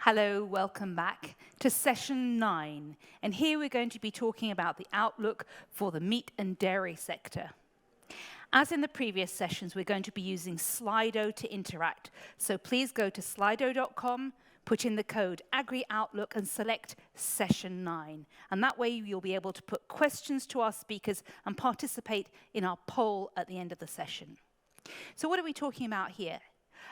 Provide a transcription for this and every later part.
Hello, welcome back to session 9. And here we're going to be talking about the outlook for the meat and dairy sector. As in the previous sessions, we're going to be using Slido to interact. So please go to slido.com, put in the code AGRIOutlook and select session 9. And that way you'll be able to put questions to our speakers and participate in our poll at the end of the session. So what are we talking about here?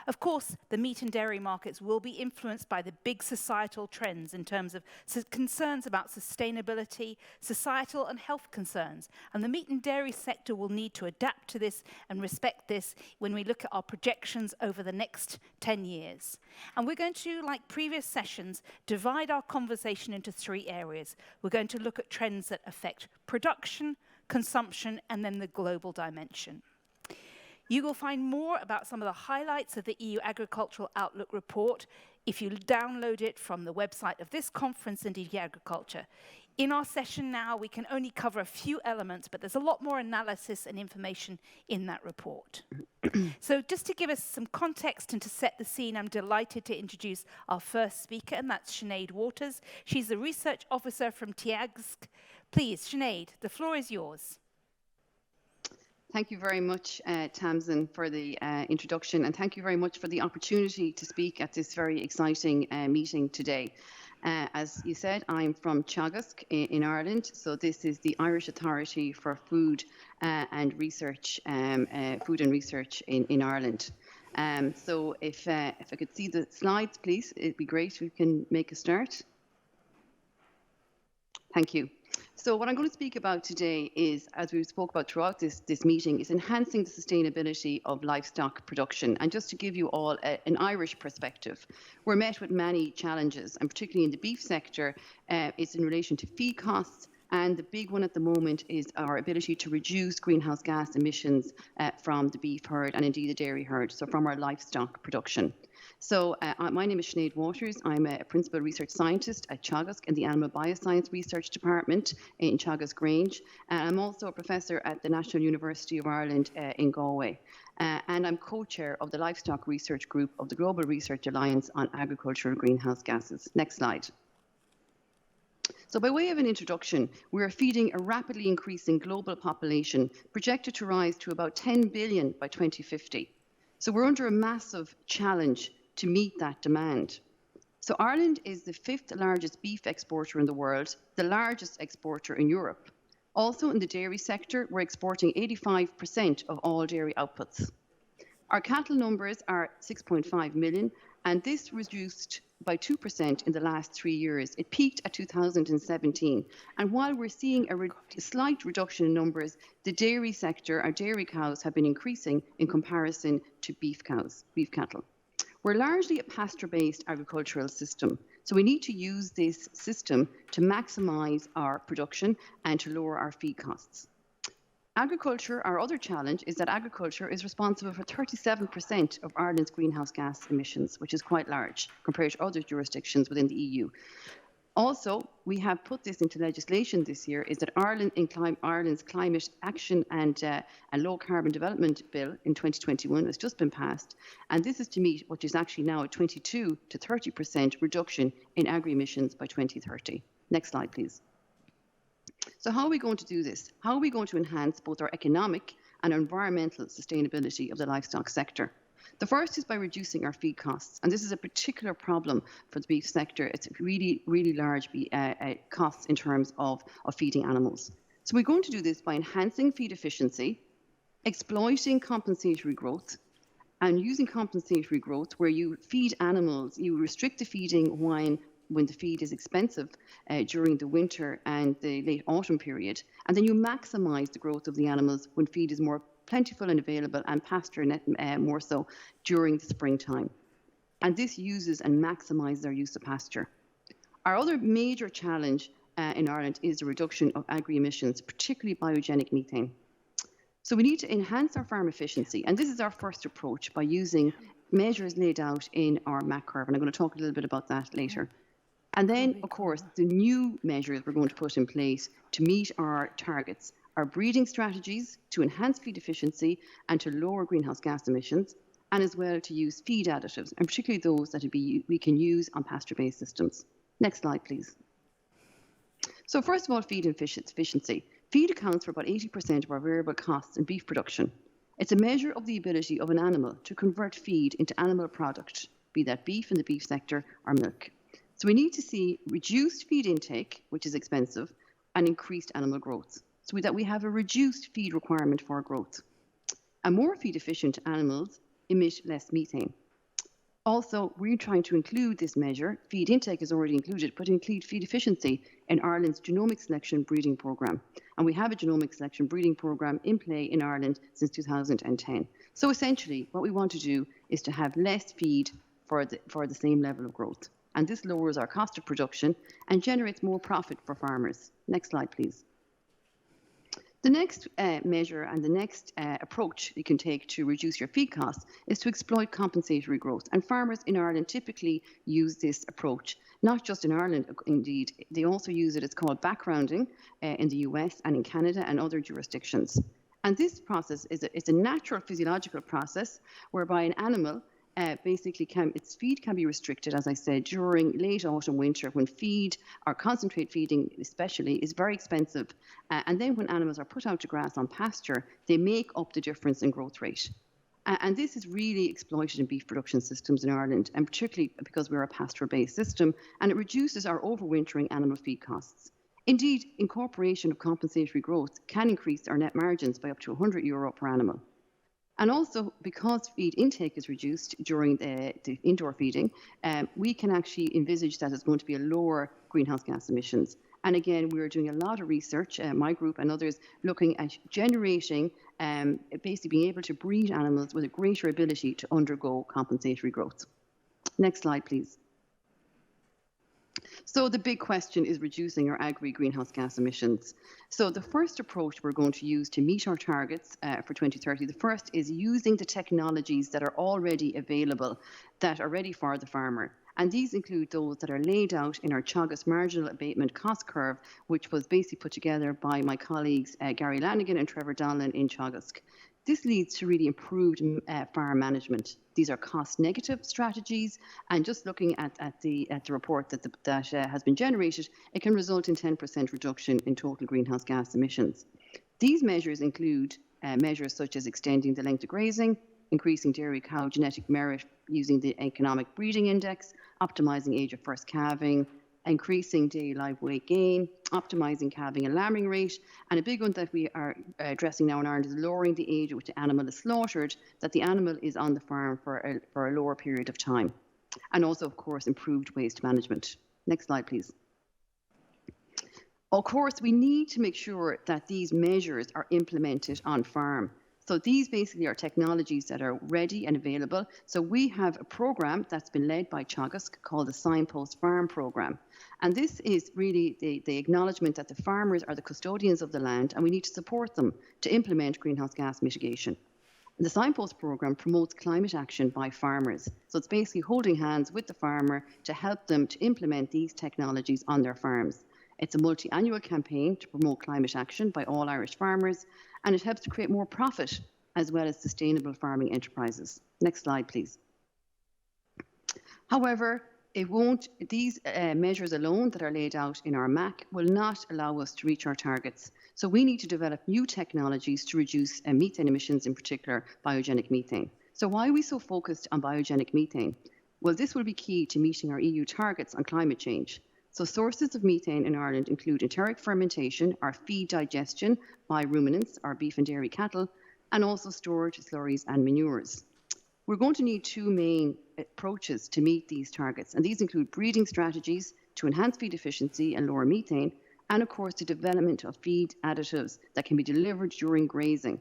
Of course, the meat and dairy markets will be influenced by the big societal trends in terms of concerns about sustainability, societal and health concerns. And the meat and dairy sector will need to adapt to this and respect this when we look at our projections over the next 10 years. And we're going to, like previous sessions, divide our conversation into 3 areas. We're going to look at trends that affect production, consumption, and then the global dimension. You will find more about some of the highlights of the EU Agricultural Outlook report if you download it from the website of this conference and DG Agriculture. In our session now, we can only cover a few elements, but there's a lot more analysis and information in that report. So just to give us some context and to set the scene, I'm delighted to introduce our first speaker, and that's Sinead Waters. She's the research officer from TIAGSC. Please, Sinead, the floor is yours. Thank you very much, Tamsin, for the introduction, and thank you very much for the opportunity to speak at this very exciting meeting today. As you said, I'm from TIAGSC in Ireland, so this is the Irish Authority for Food and Research, in Ireland. So if I could see the slides, please, it'd be great if we can make a start. Thank you. So what I'm going to speak about today is, as we spoke about throughout this meeting, is enhancing the sustainability of livestock production. And just to give you all an Irish perspective, we're met with many challenges, and particularly in the beef sector, it's in relation to feed costs. And the big one at the moment is our ability to reduce greenhouse gas emissions from the beef herd and indeed the dairy herd, so from our livestock production. So my name is Sinead Waters. I'm a principal research scientist at TIAGSC in the Animal Bioscience Research Department in TIAGSC Grange. And I'm also a professor at the National University of Ireland in Galway. And I'm co-chair of the Livestock Research Group of the Global Research Alliance on Agricultural Greenhouse Gases. Next slide. So by way of an introduction, we are feeding a rapidly increasing global population projected to rise to about 10 billion by 2050. So we're under a massive challenge to meet that demand. So Ireland is the 5th largest beef exporter in the world, the largest exporter in Europe. Also in the dairy sector, we're exporting 85% of all dairy outputs. Our cattle numbers are 6.5 million, and this reduced by 2% in the last 3 years. It peaked at 2017. And while we're seeing a slight reduction in numbers, the dairy sector, our dairy cows, have been increasing in comparison to beef cattle. We're largely a pasture-based agricultural system, so we need to use this system to maximise our production and to lower our feed costs. Agriculture, our other challenge, is that agriculture is responsible for 37% of Ireland's greenhouse gas emissions, which is quite large compared to other jurisdictions within the EU. Also, we have put this into legislation this year, is that Ireland's Climate Action and Low Carbon Development Bill in 2021 has just been passed, and this is to meet what is actually now a 22 to 30% reduction in agri-emissions by 2030. Next slide, please. So how are we going to do this? How are we going to enhance both our economic and environmental sustainability of the livestock sector? The first is by reducing our feed costs, and this is a particular problem for the beef sector. It's really, really large costs in terms of feeding animals. So we're going to do this by enhancing feed efficiency, exploiting compensatory growth, and using compensatory growth where you feed animals, you restrict the feeding when the feed is expensive during the winter and the late autumn period, and then you maximize the growth of the animals when feed is more plentiful and available, and pasture more so during the springtime. And this uses and maximizes our use of pasture. Our other major challenge in Ireland is the reduction of agri-emissions, particularly biogenic methane. So we need to enhance our farm efficiency, and this is our first approach by using measures laid out in our MAC curve, and I'm going to talk a little bit about that later. And then, of course, the new measures we're going to put in place to meet our targets are breeding strategies to enhance feed efficiency and to lower greenhouse gas emissions, and as well to use feed additives, and particularly those that we can use on pasture-based systems. Next slide, please. So first of all, feed efficiency. Feed accounts for about 80% of our variable costs in beef production. It's a measure of the ability of an animal to convert feed into animal product, be that beef in the beef sector or milk. So we need to see reduced feed intake, which is expensive, and increased animal growth, so that we have a reduced feed requirement for growth. And more feed efficient animals emit less methane. Also, we're trying to include this measure, feed intake is already included, but include feed efficiency in Ireland's genomic selection breeding programme. And we have a genomic selection breeding programme in play in Ireland since 2010. So essentially, what we want to do is to have less feed for the same level of growth. And this lowers our cost of production and generates more profit for farmers. Next slide, please. The next measure and the next approach you can take to reduce your feed costs is to exploit compensatory growth. And farmers in Ireland typically use this approach, not just in Ireland, indeed. They also use it, it's called backgrounding in the US and in Canada and other jurisdictions. And this process is a natural physiological process whereby an animal basically its feed can be restricted, as I said, during late autumn, winter, when feed or concentrate feeding especially is very expensive. And then when animals are put out to grass on pasture, they make up the difference in growth rate. And this is really exploited in beef production systems in Ireland, and particularly because we're a pasture-based system, and it reduces our overwintering animal feed costs. Indeed, incorporation of compensatory growth can increase our net margins by up to €100 per animal. And also, because feed intake is reduced during the indoor feeding, we can actually envisage that it's going to be a lower greenhouse gas emissions. And again, we're doing a lot of research, my group and others, looking at generating, basically being able to breed animals with a greater ability to undergo compensatory growth. Next slide, please. So the big question is reducing our AGRI greenhouse gas emissions. So the first approach we're going to use to meet our targets for 2030, the first is using the technologies that are already available, that are ready for the farmer. And these include those that are laid out in our Teagasc marginal abatement cost curve, which was basically put together by my colleagues Gary Lanigan and Trevor Donlan in Teagasc. This leads to really improved farm management. These are cost-negative strategies, and just looking at the report that has been generated, it can result in 10% reduction in total greenhouse gas emissions. These measures include measures such as extending the length of grazing, increasing dairy cow genetic merit using the economic breeding index, optimising age of first calving, increasing daily live weight gain, optimising calving and lambing rate, and a big one that we are addressing now in Ireland is lowering the age at which the animal is slaughtered, that the animal is on the farm for a lower period of time. And also, of course, improved waste management. Next slide, please. Of course, we need to make sure that these measures are implemented on farm. So these basically are technologies that are ready and available. So we have a program that's been led by Teagasc called the Signpost Farm Program. And this is really the acknowledgement that the farmers are the custodians of the land, and we need to support them to implement greenhouse gas mitigation. The Signpost Program promotes climate action by farmers. So it's basically holding hands with the farmer to help them to implement these technologies on their farms. It's a multi-annual campaign to promote climate action by all Irish farmers, and it helps to create more profit as well as sustainable farming enterprises. Next slide, please. However, these measures alone that are laid out in our MAC will not allow us to reach our targets. So we need to develop new technologies to reduce methane emissions, in particular biogenic methane. So why are we so focused on biogenic methane? Well, this will be key to meeting our EU targets on climate change. So sources of methane in Ireland include enteric fermentation, or feed digestion by ruminants, or beef and dairy cattle, and also storage, slurries and manures. We're going to need two main approaches to meet these targets, and these include breeding strategies to enhance feed efficiency and lower methane, and of course the development of feed additives that can be delivered during grazing.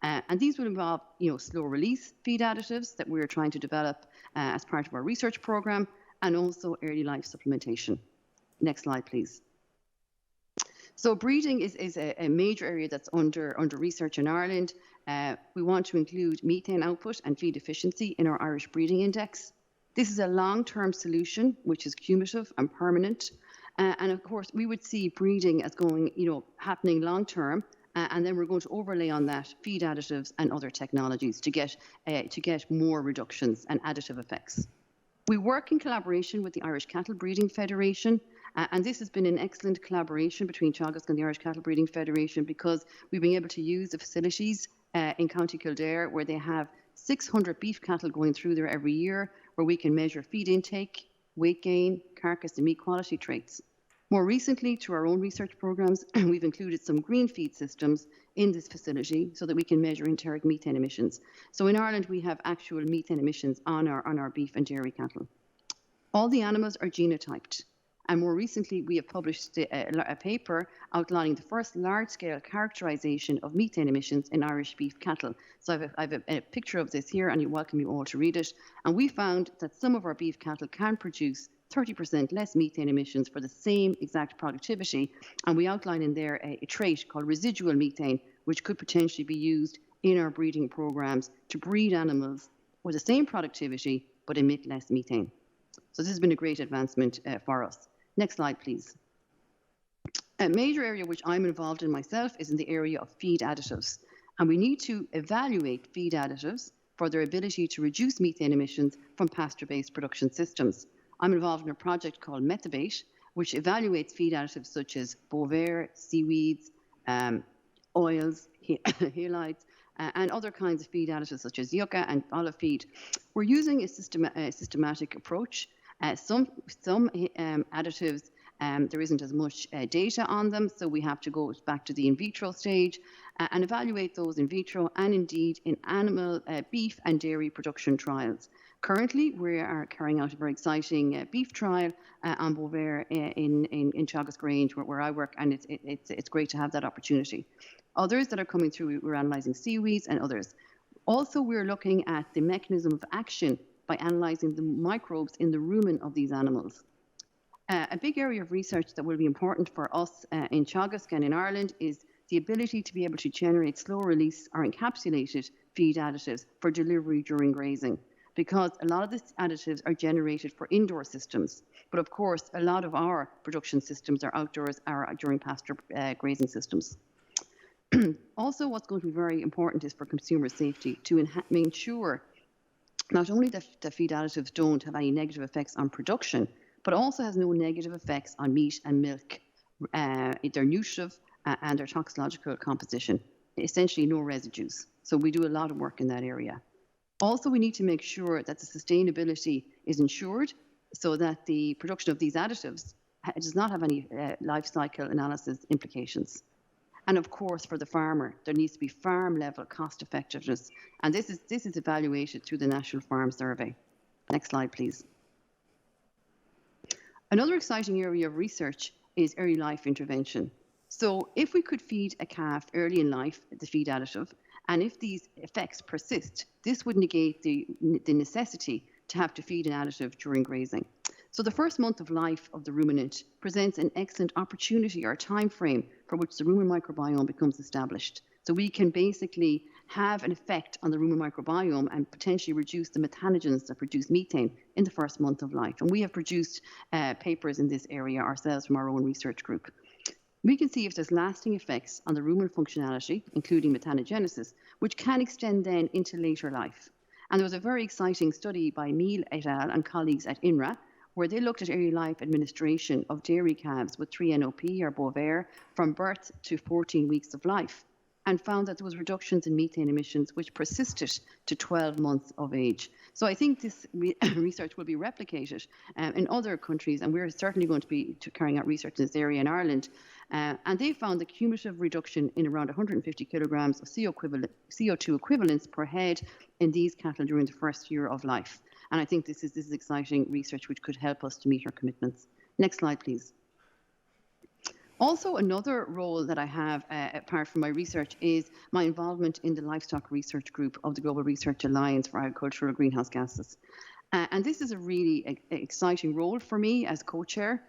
And these will involve slow release feed additives that we're trying to develop as part of our research programme, and also early life supplementation. Next slide, please. So breeding is a major area that's under research in Ireland. We want to include methane output and feed efficiency in our Irish breeding index. This is a long-term solution which is cumulative and permanent. And of course, we would see breeding as happening long-term And then we're going to overlay on that feed additives and other technologies to get more reductions and additive effects. We work in collaboration with the Irish Cattle Breeding Federation, and this has been an excellent collaboration between Teagasc and the Irish Cattle Breeding Federation, because we've been able to use the facilities in County Kildare, where they have 600 beef cattle going through there every year, where we can measure feed intake, weight gain, carcass and meat quality traits. More recently, through our own research programs, we've included some green feed systems in this facility so that we can measure enteric methane emissions. So in Ireland, we have actual methane emissions on our beef and dairy cattle. All the animals are genotyped. And more recently, we have published a paper outlining the first large-scale characterization of methane emissions in Irish beef cattle. So I have a picture of this here, and I welcome you all to read it. And we found that some of our beef cattle can produce 30% less methane emissions for the same exact productivity. And we outline in there a trait called residual methane, which could potentially be used in our breeding programs to breed animals with the same productivity but emit less methane. So this has been a great advancement for us. Next slide, please. A major area which I'm involved in myself is in the area of feed additives. And we need to evaluate feed additives for their ability to reduce methane emissions from pasture-based production systems. I'm involved in a project called Methibate, which evaluates feed additives such as bovaer, seaweeds, oils, halides, and other kinds of feed additives such as yucca and olive feed. We're using a systematic approach. Some additives, there isn't as much data on them, so we have to go back to the in vitro stage and evaluate those in vitro and indeed in animal, beef and dairy production trials. Currently, we are carrying out a very exciting beef trial on bovaer in Teagasc Range, where I work, and it's great to have that opportunity. Others that are coming through, we're analysing seaweeds and others. Also, we're looking at the mechanism of action by analysing the microbes in the rumen of these animals. A big area of research that will be important for us in Teagasc and in Ireland is the ability to be able to generate slow-release or encapsulated feed additives for delivery during grazing, because a lot of these additives are generated for indoor systems. But of course, a lot of our production systems are outdoors or during pasture grazing systems. Also, what's going to be very important is for consumer safety to ensure not only that the feed additives don't have any negative effects on production, but also has no negative effects on meat and milk, their nutritive and their toxicological composition, essentially no residues. So we do a lot of work in that area. Also, we need to make sure that the sustainability is ensured so that the production of these additives does not have any life cycle analysis implications. And of course, for the farmer, there needs to be farm-level cost effectiveness. And this is evaluated through the National Farm Survey. Next slide, please. Another exciting area of research is early life intervention. So if we could feed a calf early in life, the feed additive, and if these effects persist, this would negate the necessity to have to feed an additive during grazing. So the first month of life of the ruminant presents an excellent opportunity or time frame for which the rumen microbiome becomes established. So we can basically have an effect on the rumen microbiome and potentially reduce the methanogens that produce methane in the first month of life. And we have produced papers in this area ourselves from our own research group. We can see if there's lasting effects on the rumen functionality, including methanogenesis, which can extend then into later life. And there was a very exciting study by Neil et al. And colleagues at INRA, where they looked at early life administration of dairy calves with 3-NOP or bovaer from birth to 14 weeks of life, and found that there was reductions in methane emissions which persisted to 12 months of age. So I think this research will be replicated in other countries, and we're certainly going to be carrying out research in this area in Ireland. And they found the cumulative reduction in around 150 kilograms of CO2 equivalents per head in these cattle during the first year of life. And I think this is exciting research which could help us to meet our commitments. Next slide, please. Also, another role that I have, apart from my research, is my involvement in the livestock research group of the Global Research Alliance for Agricultural Greenhouse Gases. And this is a really exciting role for me as co-chair.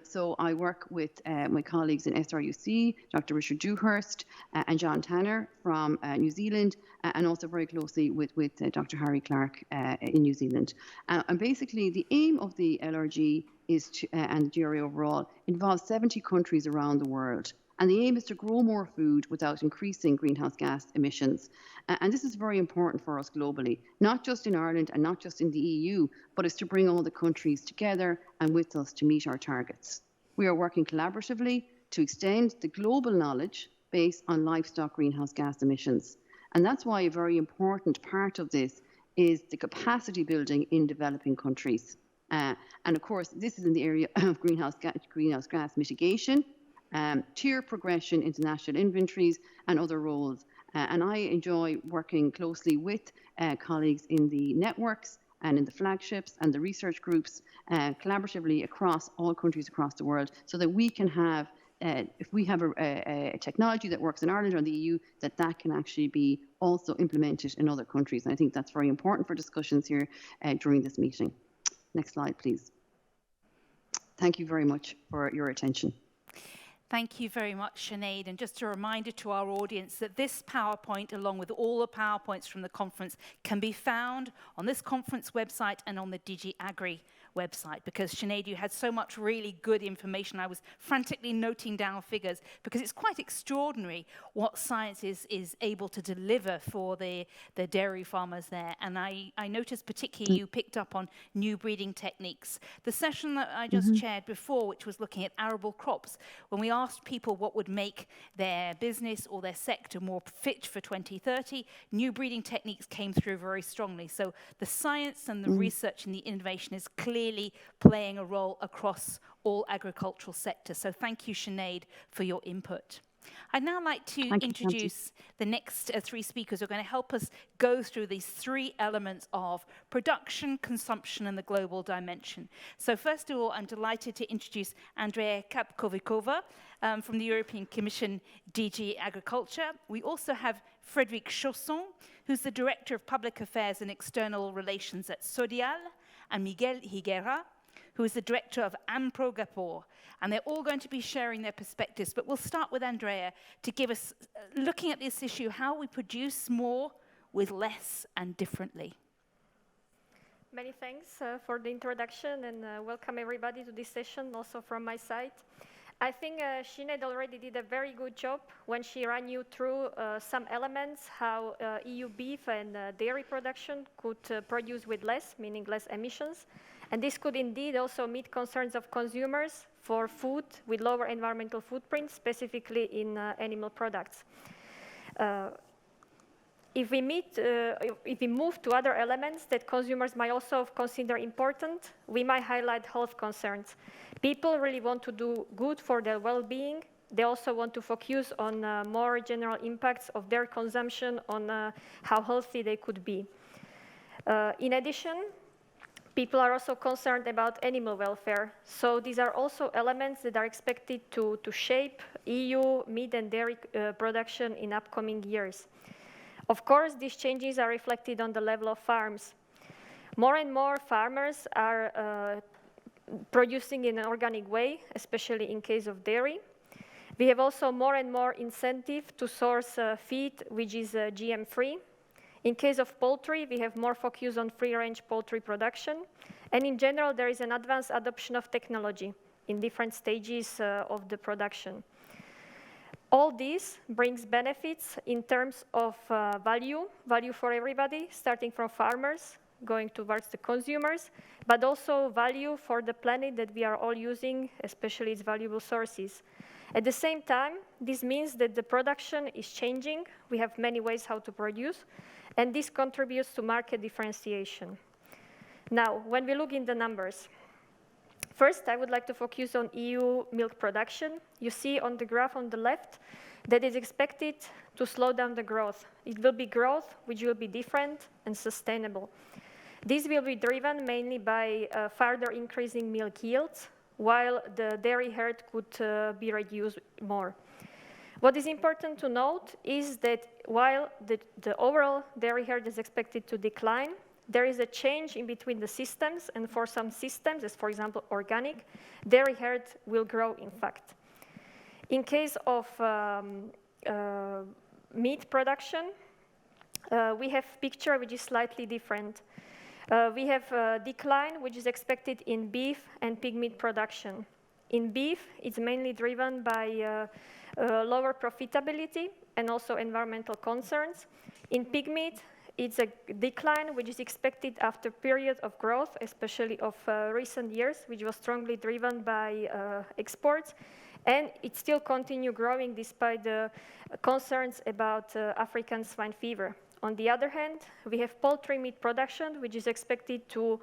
So I work with my colleagues in SRUC, Dr. Richard Dewhurst and John Tanner from New Zealand, and also very closely with Dr. Harry Clark in New Zealand. And basically the aim of the LRG is to, and the GRA overall, involves 70 countries around the world. And the aim is to grow more food without increasing greenhouse gas emissions. And this is very important for us globally, not just in Ireland and not just in the EU, but it's to bring all the countries together and with us to meet our targets. We are working collaboratively to extend the global knowledge base on livestock greenhouse gas emissions. And that's why a very important part of this is the capacity building in developing countries. And of course, this is in the area of greenhouse gas mitigation, tier progression into national inventories, and other roles. And I enjoy working closely with colleagues in the networks and in the flagships and the research groups collaboratively across all countries across the world, so that we can have, if we have a technology that works in Ireland or the EU, that can actually be also implemented in other countries. And I think that's very important for discussions here during this meeting. Next slide, please. Thank you very much for your attention. Thank you very much, Sinead. And just a reminder to our audience that this PowerPoint, along with all the PowerPoints from the conference, can be found on this conference website and on the DG AGRI website, because Sinead, you had so much really good information. I was frantically noting down figures because it's quite extraordinary what science is able to deliver for the dairy farmers there. And I noticed particularly you picked up on new breeding techniques. The session that I just chaired before, which was looking at arable crops, when we asked people what would make their business or their sector more fit for 2030, new breeding techniques came through very strongly. So the science and the research and the innovation is clearly playing a role across all agricultural sectors. So thank you, Sinead, for your input. I'd now like to introduce the next three speakers who are going to help us go through these three elements of production, consumption, and the global dimension. So first of all, I'm delighted to introduce Andrea Kapkovikova from the European Commission DG Agriculture. We also have Frédéric Chausson, who's the Director of Public Affairs and External Relations at Sodial, and Miguel Higuera, who is the Director of AmproGapor. And they're all going to be sharing their perspectives. But we'll start with Andrea to give us, looking at this issue, how we produce more with less and differently. Many thanks for the introduction, and welcome everybody to this session, also from my side. I think Sinead already did a very good job when she ran you through some elements, how EU beef and dairy production could produce with less, meaning less emissions. And this could indeed also meet concerns of consumers for food with lower environmental footprint, specifically in animal products. If we move to other elements that consumers might also consider important, we might highlight health concerns. People really want to do good for their well-being. They also want to focus on more general impacts of their consumption on how healthy they could be. In addition, people are also concerned about animal welfare. So these are also elements that are expected to shape EU meat and dairy production in upcoming years. Of course, these changes are reflected on the level of farms. More and more farmers are producing in an organic way, especially in case of dairy. We have also more and more incentive to source feed which is GM-free. In case of poultry, we have more focus on free-range poultry production. And in general, there is an advanced adoption of technology in different stages of the production. All this brings benefits in terms of value for everybody, starting from farmers, going towards the consumers, but also value for the planet that we are all using, especially its valuable sources. At the same time, this means that the production is changing. We have many ways how to produce, and this contributes to market differentiation. Now, when we look in the numbers, first, I would like to focus on EU milk production. You see on the graph on the left that is expected to slow down the growth. It will be growth which will be different and sustainable. This will be driven mainly by further increasing milk yields, while the dairy herd could be reduced more. What is important to note is that while the overall dairy herd is expected to decline, there is a change in between the systems, and for some systems, as for example organic, dairy herd will grow in fact. In case of meat production, we have a picture which is slightly different. We have a decline which is expected in beef and pig meat production. In beef, it's mainly driven by lower profitability and also environmental concerns. In pig meat, it's a decline which is expected after a period of growth, especially of recent years, which was strongly driven by exports. And it still continues growing despite the concerns about African swine fever. On the other hand, we have poultry meat production, which is expected to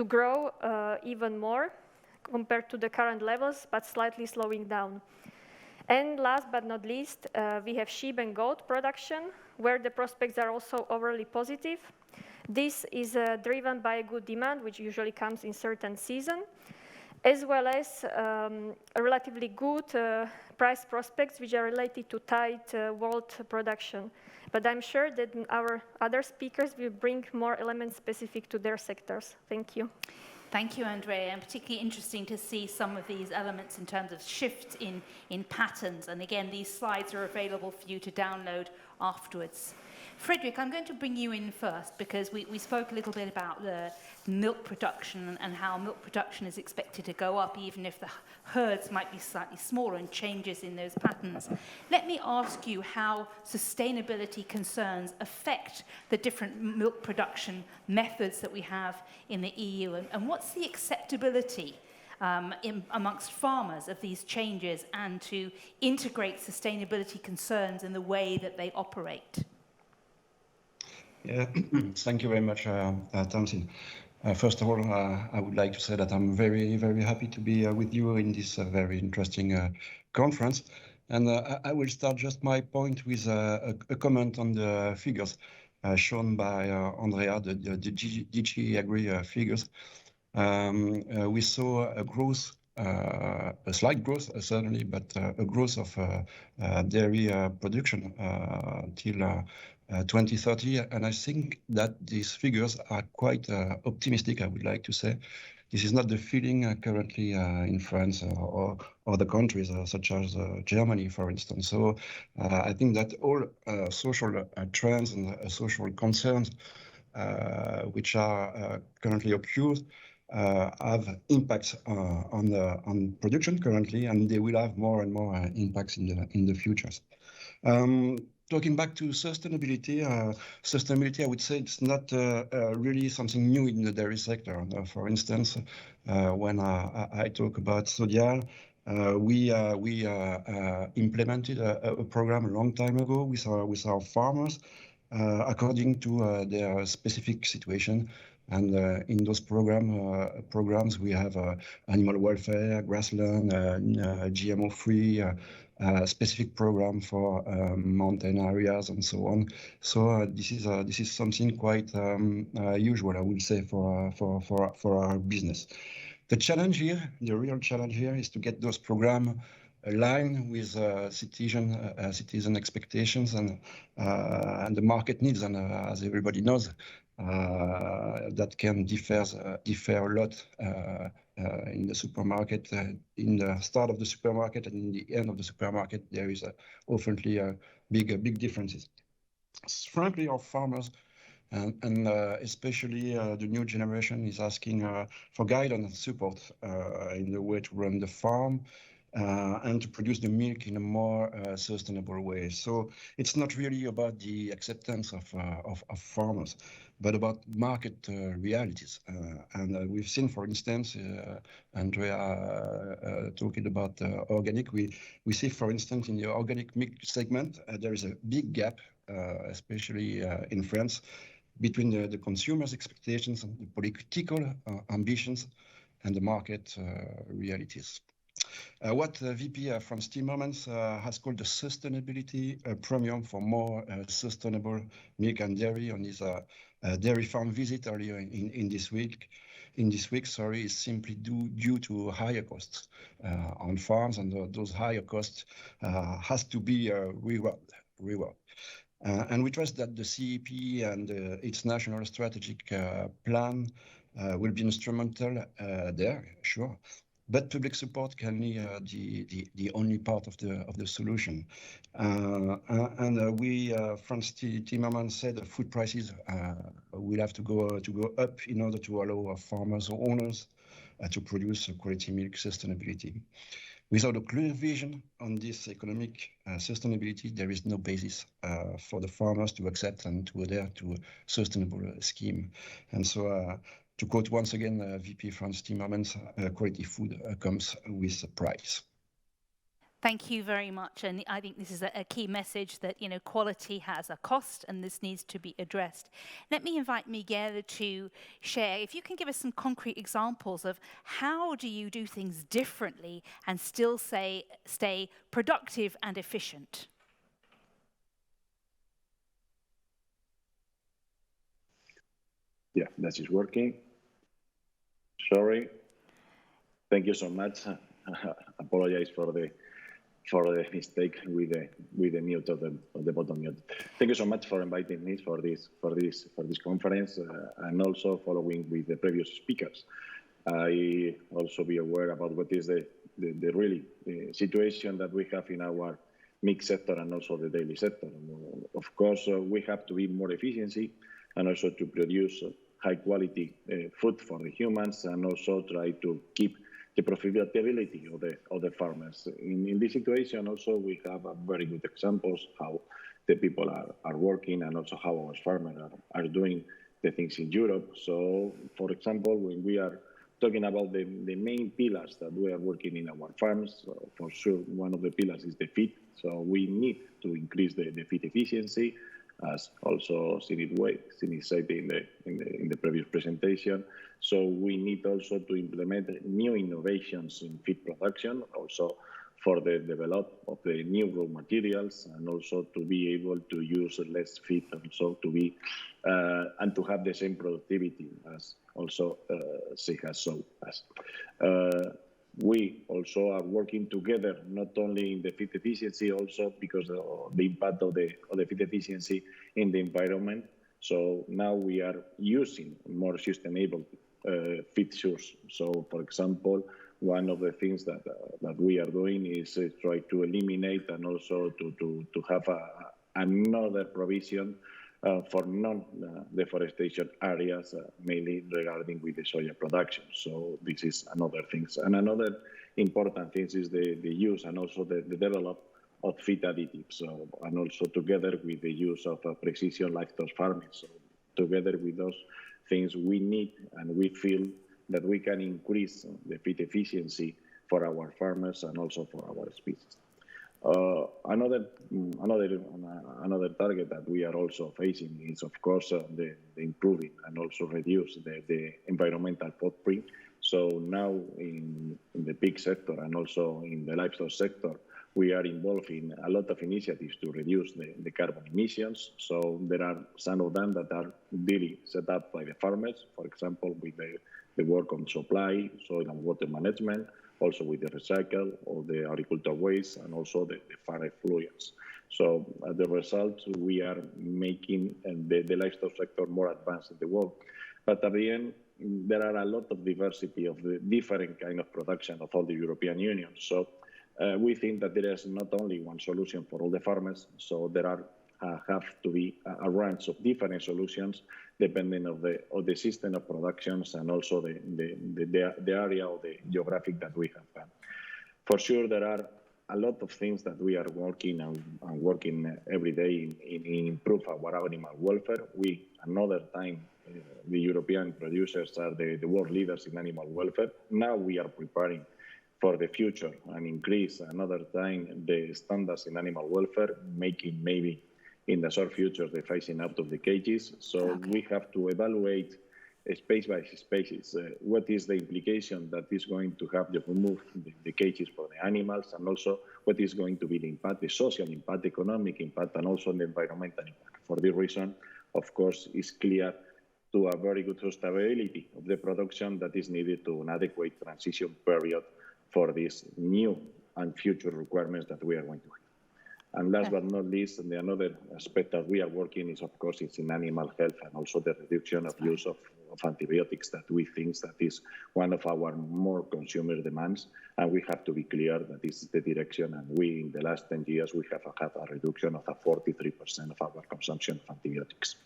grow even more compared to the current levels, but slightly slowing down. And last but not least, we have sheep and goat production, where the prospects are also overly positive. This is driven by a good demand, which usually comes in certain season, as well as a relatively good price prospects, which are related to tight world production. But I'm sure that our other speakers will bring more elements specific to their sectors. Thank you. Thank you, Andrea, and particularly interesting to see some of these elements in terms of shifts in patterns. And again, these slides are available for you to download afterwards. Frederick, I'm going to bring you in first because we spoke a little bit about the milk production and how milk production is expected to go up even if the herds might be slightly smaller and changes in those patterns. Let me ask you how sustainability concerns affect the different milk production methods that we have in the EU, and what's the acceptability amongst farmers of these changes and to integrate sustainability concerns in the way that they operate? Yeah, thank you very much, Tamsin. First of all, I would like to say that I'm very, very happy to be with you in this very interesting conference. And I will start just my point with a comment on the figures shown by Andrea, the DG AGRI figures. We saw a growth, a slight growth certainly, but a growth of dairy production till 2030, and I think that these figures are quite optimistic, I would like to say. This is not the feeling currently in France or other countries such as Germany, for instance. So I think that all social trends and social concerns which are currently occurred have impacts on production currently, and they will have more and more impacts in the futures. Talking back to sustainability, I would say it's not really something new in the dairy sector. For instance, when I talk about Sodial, we implemented a program a long time ago with our farmers according to their specific situation. And in those programs, we have animal welfare, grassland, GMO-free, specific program for mountain areas and so on. So this is something quite usual, I would say, for our business. The challenge here, the real challenge here, is to get those programs aligned with citizen expectations and the market needs. And as everybody knows, that can differ a lot in the supermarket, in the start of the supermarket and in the end of the supermarket. There is often big differences. Frankly, our farmers and especially the new generation is asking for guidance and support in the way to run the farm and to produce the milk in a more sustainable way. So it's not really about the acceptance of farmers, but about market realities. And we've seen, for instance, Andrea talking about organic. We see, for instance, in the organic milk segment, there is a big gap, especially in France, between the consumers' expectations and the political ambitions and the market realities. What VP Franz Timmermans has called the sustainability premium for more sustainable milk and dairy on his dairy farm visit earlier in this week. Is simply due to higher costs on farms, and those higher costs has to be rewarded. And we trust that the CEP and its national strategic plan will be instrumental there, sure. but public support can be the only part of the solution. We, Frans Timmermans said, food prices will have to go up in order to allow farmers or owners to produce quality milk sustainability. Without a clear vision on this economic sustainability, there is no basis for the farmers to accept and to adhere to a sustainable scheme. And so, to quote once again VP Frans Timmermans, quality food comes with a price. Thank you very much. And I think this is a key message that, quality has a cost and this needs to be addressed. Let me invite Miguel to share, if you can give us some concrete examples of how do you do things differently and still stay productive and efficient? Yeah, that is working. Sorry. Thank you so much. Apologize for the mistake with the mute of the bottom mute. Thank you so much for inviting me for this conference, and also following with the previous speakers. I also be aware about what is the really situation that we have in our meat sector and also the dairy sector. Of course, we have to be more efficiency and also to produce high quality food for the humans, and also try to keep the profitability of the farmers. In this situation, also we have very good examples how the people are working, and also how our farmers are doing the things in Europe. So, for example, when we are talking about the main pillars that we are working in our farms, for sure one of the pillars is the feed. So we need to increase the feed efficiency, as also Sini said in the previous presentation. So we need also to implement new innovations in feed production, also for the development of the new raw materials, and also to be able to use less feed, and so to be and to have the same productivity as also she has shown us. We also are working together, not only in the feed efficiency, also because of the impact of the feed efficiency in the environment. So now we are using more sustainable feed source. So, for example, one of the things that we are doing is try to eliminate, and also to have another provision for non-deforestation areas, mainly regarding with the soya production. So this is another thing. And another important thing is the use and also the development of feed additives. So, and also together with the use of precision livestock farming. So together with those things, we need and we feel that we can increase the feed efficiency for our farmers and also for our species. Another target that we are also facing is, of course, the improving and also reduce the environmental footprint. So now in the pig sector and also in the livestock sector, we are involved in a lot of initiatives to reduce the carbon emissions. So there are some of them that are really set up by the farmers, for example, with the work on supply, soil and water management, also with the recycle of the agricultural waste, and also the farm effluents. So as a result, we are making the livestock sector more advanced in the world. But at the end, there are a lot of diversity of the different kind of production of all the European Union. So we think that there is not only one solution for all the farmers. So there have to be a range of different solutions depending of the system of productions, and also the area or the geographic that we have. For sure, there are a lot of things that we are working and working every day in improve our animal welfare. Another time, the European producers are the world leaders in animal welfare. Now we are preparing for the future and increase another time the standards in animal welfare, making maybe in the short future the phasing out of the cages. So we have to evaluate space by space what is the implication that is going to have to remove the cages for the animals, and also what is going to be the impact, the social impact, economic impact, and also the environmental impact. For this reason, of course, it's clear to a very good sustainability of the production that is needed to an adequate transition period for these new and future requirements that we are going to have. And last but not least, another aspect that we are working is, of course, it's in animal health, and also the reduction of use of antibiotics that we think that is one of our more consumer demands, and we have to be clear that this is the direction. And we, in the last 10 years, we have had a reduction of 43% of our consumption of antibiotics.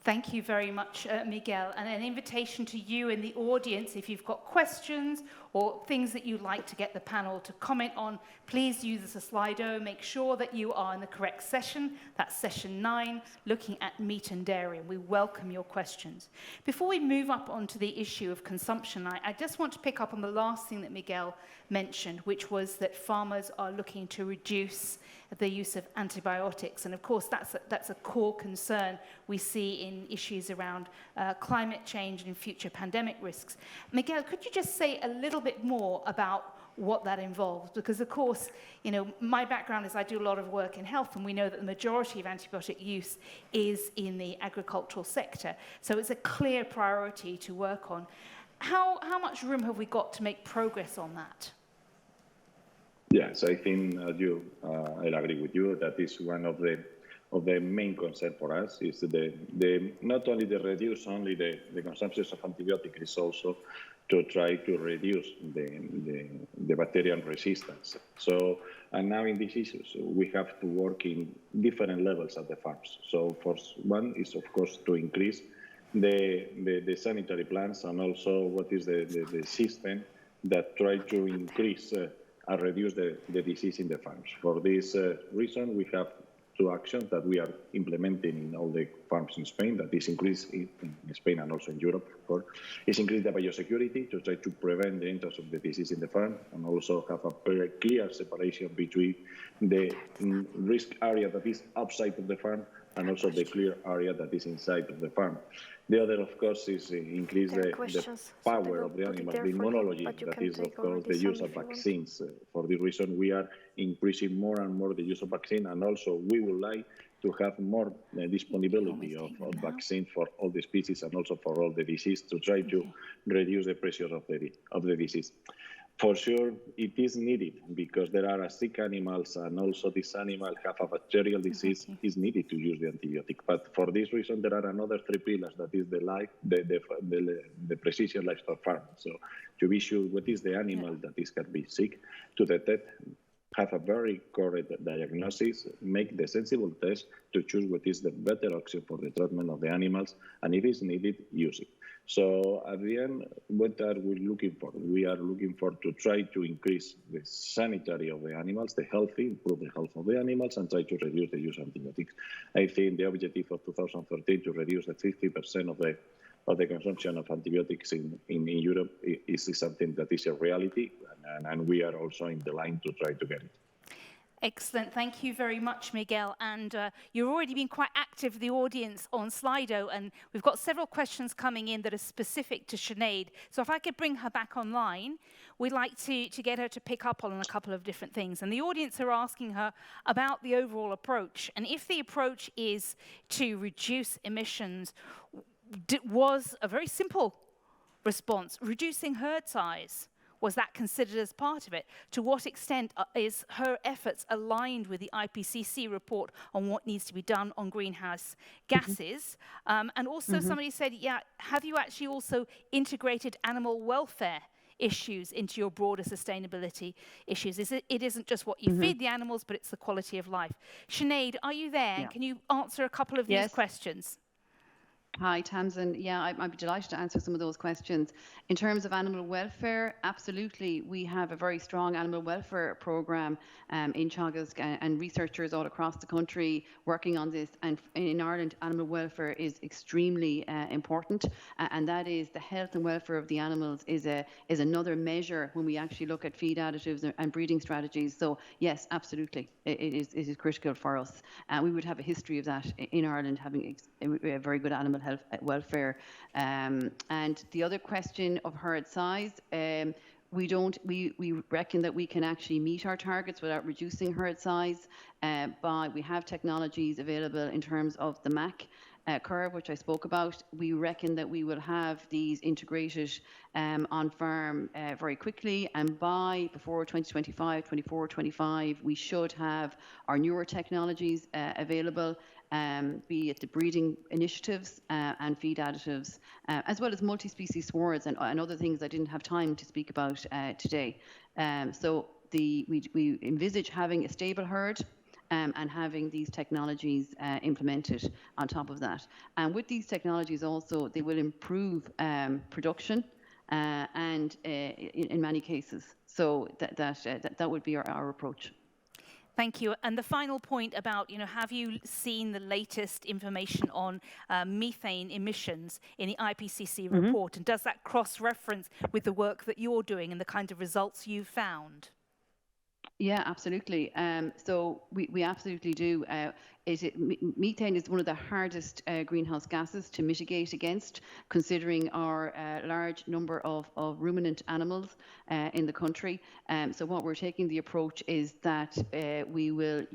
Thank you very much, Miguel. And an invitation to you in the audience, if you've got questions or things that you'd like to get the panel to comment on, please use the Slido. Make sure that you are in the correct session. That's session 9, looking at meat and dairy. And we welcome your questions. Before we move up onto the issue of consumption, I just want to pick up on the last thing that Miguel mentioned, which was that farmers are looking to reduce the use of antibiotics. And of course, that's a core concern we see in issues around climate change and future pandemic risks. Miguel, could you just say a little bit more about what that involves? Because of course, you know, my background is I do a lot of work in health, and we know that the majority of antibiotic use is in the agricultural sector. So it's a clear priority to work on. How much room have we got to make progress on that? Yes, I think I'll agree with you that is one of the main concern for us is the not only the reduce only the consumption of antibiotics, is also to try to reduce the bacterial resistance. So, and now in these issues, we have to work in different levels at the farms. So first one is, of course, to increase the sanitary plans, and also what is the system that try to increase and reduce the disease in the farms. For this reason, we have 2 actions that we are implementing in all the farms in Spain, that is increase in Spain and also in Europe, of course, is increase the biosecurity to try to prevent the entrance of the disease in the farm, and also have a very clear separation between the risk area that is outside of the farm and also the clear area that is inside of the farm. The other, of course, is increase the power of the animal, the immunology, that is, of course, the use of vaccines. For this reason, we are increasing more and more the use of vaccine, and also we would like to have more disponibility of vaccine for all the species and also for all the disease to try to reduce the pressure of the disease. For sure, it is needed because there are sick animals, and also this animal have a bacterial disease. Is needed to use the antibiotic. But for this reason, there are another 3 pillars. That is the precision livestock farm. So to be sure what is the animal that is can be sick, to detect, have a very correct diagnosis, make the sensible test to choose what is the better option for the treatment of the animals, and if it's needed, use it. So at the end, what are we looking for? We are looking for to try to increase the sanitary of the animals, the healthy, improve the health of the animals, and try to reduce the use of antibiotics. I think the objective of 2013 to reduce the 50% of the consumption of antibiotics in Europe is something that is a reality, and we are also in the line to try to get it. Excellent. Thank you very much, Miguel. And you've already been quite active, the audience, on Slido, and we've got several questions coming in that are specific to Sinead. So if I could bring her back online, we'd like to get her to pick up on a couple of different things. And the audience are asking her about the overall approach. And if the approach is to reduce emissions, was a very simple response, reducing herd size. Was that considered as part of it? To what extent is her efforts aligned with the IPCC report on what needs to be done on greenhouse gases? And also somebody said, yeah, have you actually also integrated animal welfare issues into your broader sustainability issues? It isn't just what you feed the animals, but it's the quality of life. Sinead, are you there? Yeah. Can you answer a couple of these questions? Hi, Tamsin. Yeah, I'd be delighted to answer some of those questions. In terms of animal welfare, absolutely. We have a very strong animal welfare program in Teagasc, and researchers all across the country working on this. And in Ireland, animal welfare is extremely important, and that is the health and welfare of the animals is another measure when we actually look at feed additives and breeding strategies. So yes, absolutely, it is critical for us. We would have a history of that in Ireland, having a very good animal health welfare. And the other question of herd size, we reckon that we can actually meet our targets without reducing herd size. But we have technologies available in terms of the MAC curve, which I spoke about. We reckon that we will have these integrated on farm very quickly, and before 2025, we should have our newer technologies available. be it the breeding initiatives and feed additives, as well as multi-species swards and other things I didn't have time to speak about today. So we envisage having a stable herd and having these technologies implemented on top of that. And with these technologies also, they will improve production and in many cases. So that would be our approach. Thank you. And the final point about, have you seen the latest information on methane emissions in the IPCC report? And does that cross-reference with the work that you're doing and the kind of results you've found? Yeah, absolutely. So we absolutely do. Methane is one of the hardest greenhouse gases to mitigate against, considering our large number of ruminant animals in the country. So what we're taking the approach is that we will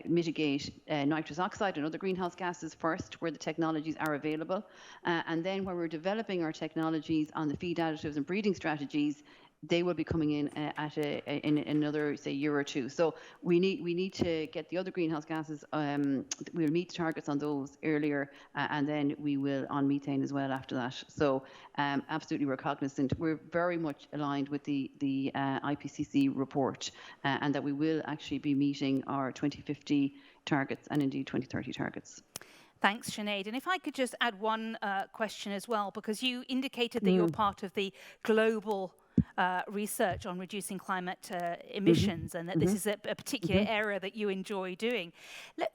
mitigate nitrous oxide and other greenhouse gases first, where the technologies are available. And then when we're developing our technologies on the feed additives and breeding strategies, they will be coming in in another, say, year or two. So we need to get the other greenhouse gases. We'll meet targets on those earlier, and then we will on methane as well after that. So absolutely, we're cognizant. We're very much aligned with the IPCC report, and that we will actually be meeting our 2050 targets and indeed 2030 targets. Thanks, Sinead. And if I could just add one question as well, because you indicated that you're part of the global research on reducing climate emissions, and that this is a particular area that you enjoy doing.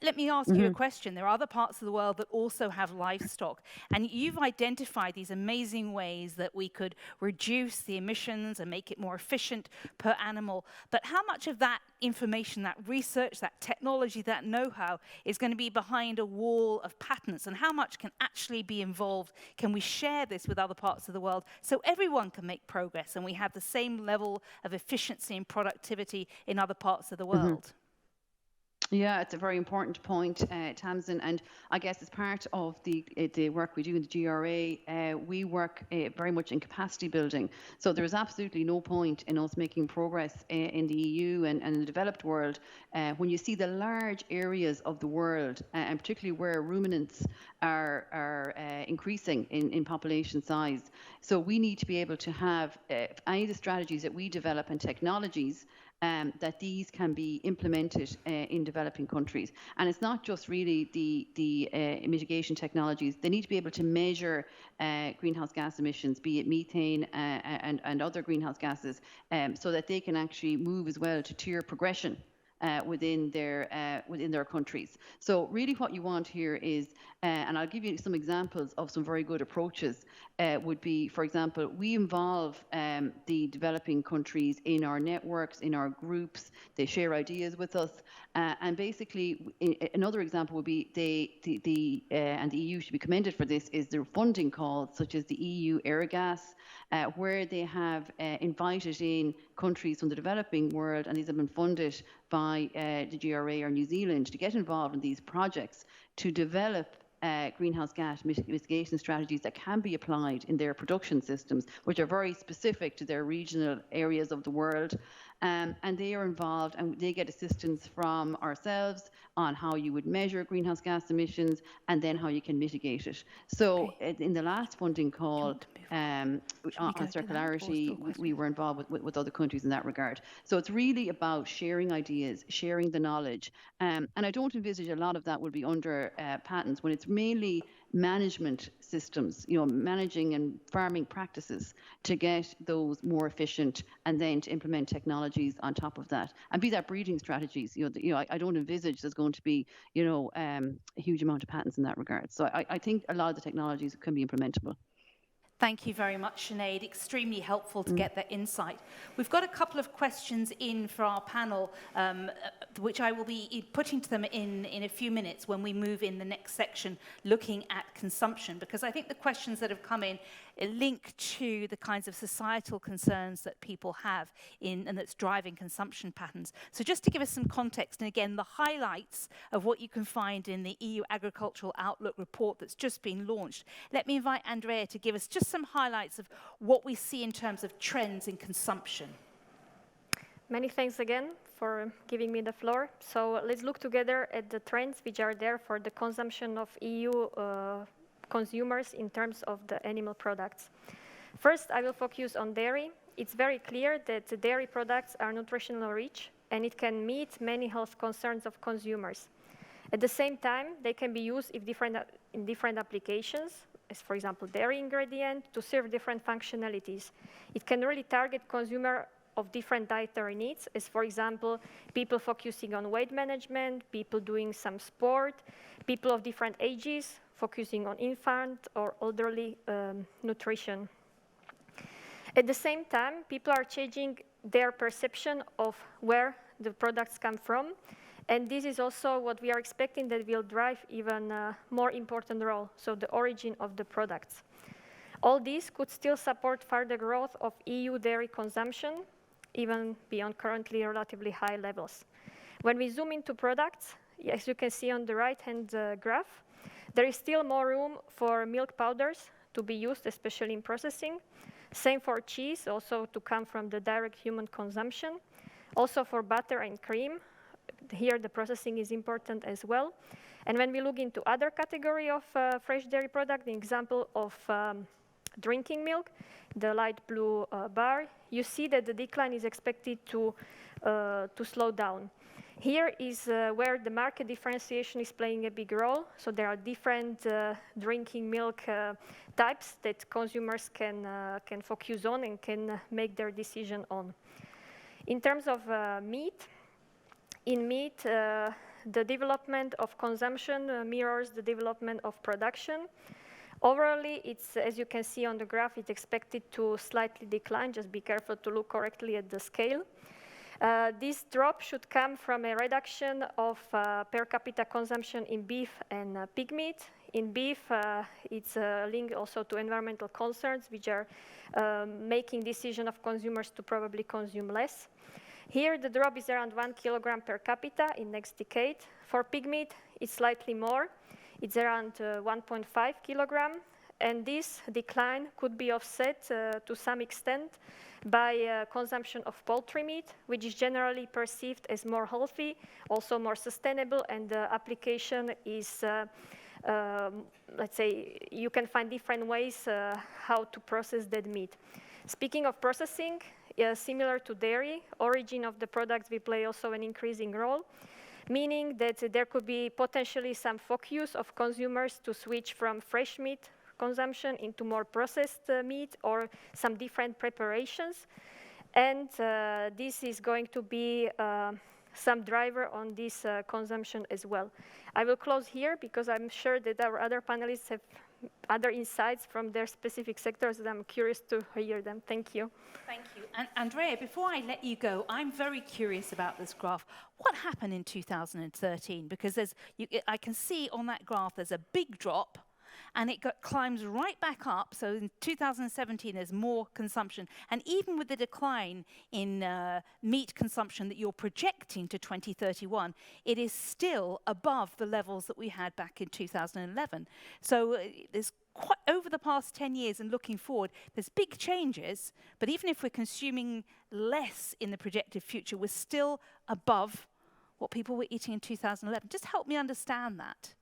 Let me ask you a question. There are other parts of the world that also have livestock, and you've identified these amazing ways that we could reduce the emissions and make it more efficient per animal. But how much of that information, that research, that technology, that know-how is going to be behind a wall of patents, and how much can actually be involved? Can we share this with other parts of the world so everyone can make progress and we have the same level of efficiency and productivity in other parts of the world? Yeah, it's a very important point, Tamsin, and I guess as part of the work we do in the GRA, we work very much in capacity building. So there is absolutely no point in us making progress in the EU and in the developed world when you see the large areas of the world, and particularly where ruminants are increasing in population size. So we need to be able to have any of the strategies that we develop and technologies that these can be implemented in developing countries. And it's not just really the mitigation technologies. They need to be able to measure greenhouse gas emissions, be it methane and other greenhouse gases, so that they can actually move as well to tier progression within their countries. So really what you want here is, and I'll give you some examples of some very good approaches, would be, for example, we involve the developing countries in our networks, in our groups. They share ideas with us. And basically, another example would be and the EU should be commended for this, is their funding calls, such as the EU Airgas, where they have invited in countries from the developing world, and these have been funded by the GRA or New Zealand to get involved in these projects to develop greenhouse gas mitigation strategies that can be applied in their production systems, which are very specific to their regional areas of the world. And they are involved, and they get assistance from ourselves on how you would measure greenhouse gas emissions and then how you can mitigate it. So in the last funding call on circularity, we were involved with other countries in that regard. So it's really about sharing ideas, sharing the knowledge. And I don't envisage a lot of that will be under patents, when it's mainly management systems, managing and farming practices to get those more efficient, and then to implement technologies on top of that, and be that breeding strategies. I don't envisage there's going to be a huge amount of patents in that regard. So I think a lot of the technologies can be implementable. Thank you very much, Sinead. Extremely helpful to get that insight. We've got a couple of questions in for our panel, which I will be putting to them in a few minutes when we move in the next section, looking at consumption, because I think the questions that have come in link to the kinds of societal concerns that people have and that's driving consumption patterns. So just to give us some context, and again, the highlights of what you can find in the EU Agricultural Outlook report that's just been launched, let me invite Andrea to give us just some highlights of what we see in terms of trends in consumption. Many thanks again for giving me the floor. So let's look together at the trends which are there for the consumption of EU consumers in terms of the animal products. First, I will focus on dairy. It's very clear that the dairy products are nutritionally rich, and it can meet many health concerns of consumers. At the same time, they can be used in different applications, as for example, dairy ingredient, to serve different functionalities. It can really target consumer of different dietary needs, as for example, people focusing on weight management, people doing some sport, people of different ages, focusing on infant or elderly nutrition. At the same time, people are changing their perception of where the products come from, and this is also what we are expecting that will drive even more important role, so the origin of the products. All this could still support further growth of EU dairy consumption, even beyond currently relatively high levels. When we zoom into products, as you can see on the right-hand graph, there is still more room for milk powders to be used, especially in processing. Same for cheese, also to come from the direct human consumption. Also for butter and cream, here the processing is important as well. And when we look into other category of fresh dairy product, the example of drinking milk, the light blue bar, you see that the decline is expected to slow down. Here is where the market differentiation is playing a big role. So there are different drinking milk types that consumers can focus on and can make their decision on. In terms of meat, in meat, the development of consumption mirrors the development of production. Overall, it's, as you can see on the graph, it's expected to slightly decline. Just be careful to look correctly at the scale. This drop should come from a reduction of per capita consumption in beef and pig meat. In beef, it's linked also to environmental concerns, which are making decision of consumers to probably consume less. Here, the drop is around 1 kilogram per capita in next decade. For pig meat, it's slightly more. It's around 1.5 kilogram. And this decline could be offset to some extent by consumption of poultry meat, which is generally perceived as more healthy, also more sustainable, and the application is, let's say, you can find different ways how to process that meat. Speaking of processing, similar to dairy, origin of the products will play also an increasing role, meaning that there could be potentially some focus of consumers to switch from fresh meat consumption into more processed meat or some different preparations. And this is going to be some driver on this consumption as well. I will close here because I'm sure that our other panelists have other insights from their specific sectors, and I'm curious to hear them. Thank you. Thank you. And Andrea, before I let you go, I'm very curious about this graph. What happened in 2013? Because I can see on that graph there's a big drop, and it climbs right back up. So in 2017, there's more consumption. And even with the decline in meat consumption that you're projecting to 2031, it is still above the levels that we had back in 2011. So there's quite, over the past 10 years and looking forward, there's big changes. But even if we're consuming less in the projected future, we're still above what people were eating in 2011. Just help me understand that.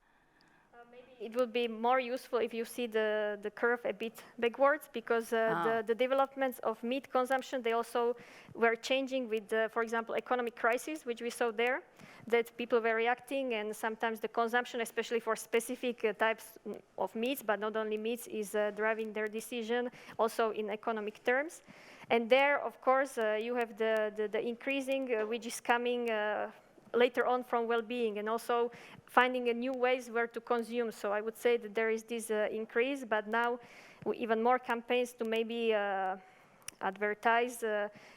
It would be more useful if you see the curve a bit backwards, because the developments of meat consumption, they also were changing with, for example, economic crisis, which we saw there, that people were reacting, and sometimes the consumption, especially for specific types of meats, but not only meats, is driving their decision also in economic terms. And there, of course, you have the increasing, which is coming later on from well-being, and also finding a new ways where to consume. So I would say that there is this increase, but now even more campaigns to maybe advertise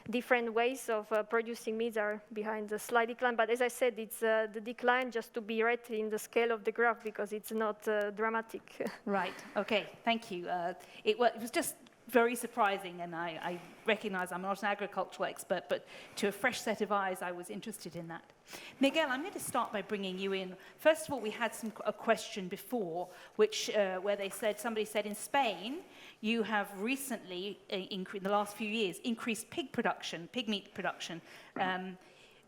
different ways of producing meats are behind the slight decline. But as I said, it's the decline just to be read in the scale of the graph, because it's not dramatic. Right, okay, thank you. It was just very surprising, and I recognize I'm not an agricultural expert, but to a fresh set of eyes, I was interested in that. Miguel, I'm going to start by bringing you in. First of all, we had a question before, which where somebody said in Spain, you have recently, in the last few years, increased pig meat production.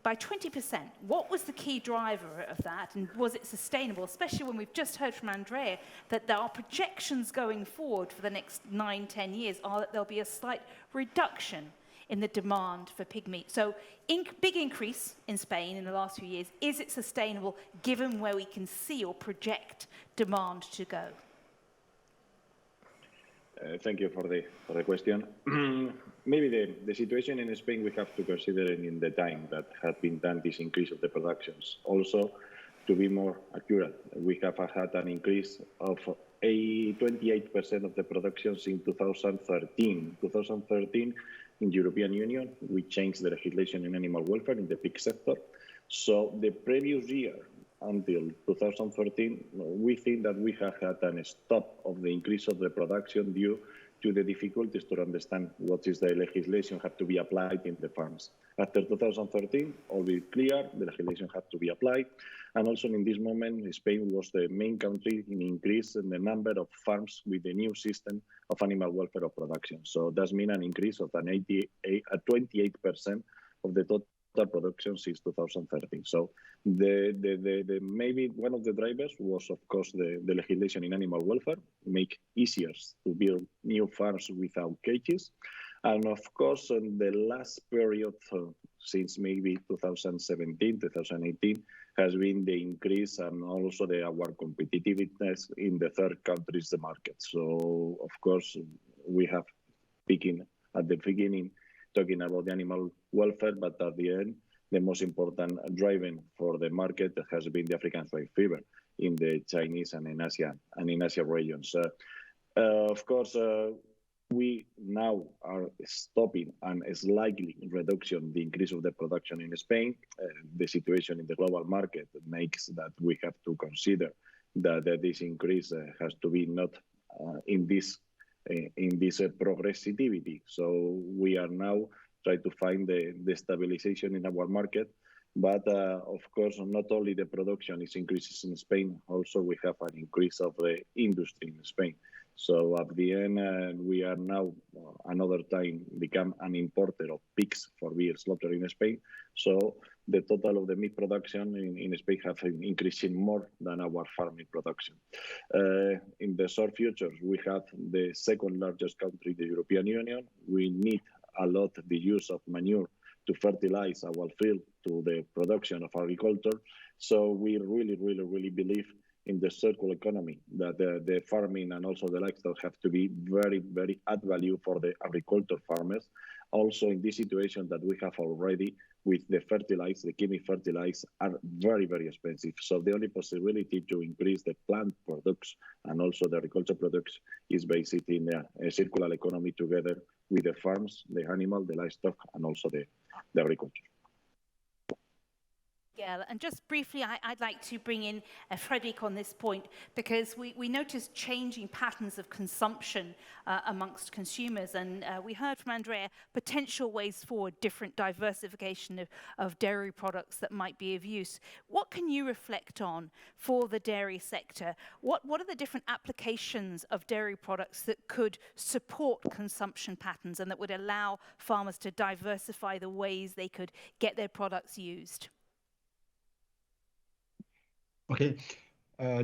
by 20%. What was the key driver of that, and was it sustainable, especially when we've just heard from Andrea that there are projections going forward for the next 9-10 years are that there'll be a slight reduction in the demand for pig meat. So big increase in Spain in the last few years. Is it sustainable given where we can see or project demand to go? Thank you for the question. Maybe the situation in Spain we have to consider in the time that has been done this increase of the productions. Also, to be more accurate, we have had an increase of 28% of the productions in 2013. 2013, in the European Union, we changed the legislation in animal welfare in the pig sector. So the previous year, until 2013, we think that we have had a stop of the increase of the production due to the difficulties to understand what is the legislation have to be applied in the farms. After 2013, all be clear, the legislation had to be applied. And also in this moment, Spain was the main country in increase in the number of farms with the new system of animal welfare of production. So that means an increase of 28% of the total production since 2013. So the maybe one of the drivers was, of course, the legislation in animal welfare, make easier to build new farms without cages. And of course, in the last period, since maybe 2017, 2018, has been the increase and also our competitiveness in the third countries, the market. So, of course, we have speaking at the beginning, talking about the animal welfare, but at the end, the most important driving for the market has been the African swine fever in the Chinese and in Asia regions. Of course, we now are stopping and slightly reduction the increase of the production in Spain. The situation in the global market makes that we have to consider that this increase has to be not in this progressivity. So we are now trying to find the stabilization in our market. But of course, not only the production is increases in Spain, also we have an increase of the industry in Spain. So at the end, we are now another time become an importer of pigs for beer slaughter in Spain. So the total of the meat production in Spain have increasing more than our farming production. In the short future, we have the second largest country in the European Union. We need a lot the use of manure to fertilize our field to the production of agriculture. So we really believe in the circular economy, that the farming and also the livestock have to be very add value for the agriculture farmers. Also in this situation that we have already with the fertilizer, the chemical fertilizer are very expensive. So the only possibility to increase the plant products and also the agriculture products is based in a circular economy together with the farms, the animal, the livestock, and also the agriculture. Yeah, and just briefly, I'd like to bring in Frederic on this point, because we noticed changing patterns of consumption amongst consumers, and we heard from Andrea potential ways forward, different diversification of dairy products that might be of use. What can you reflect on for the dairy sector? What are the different applications of dairy products that could support consumption patterns and that would allow farmers to diversify the ways they could get their products used? Okay,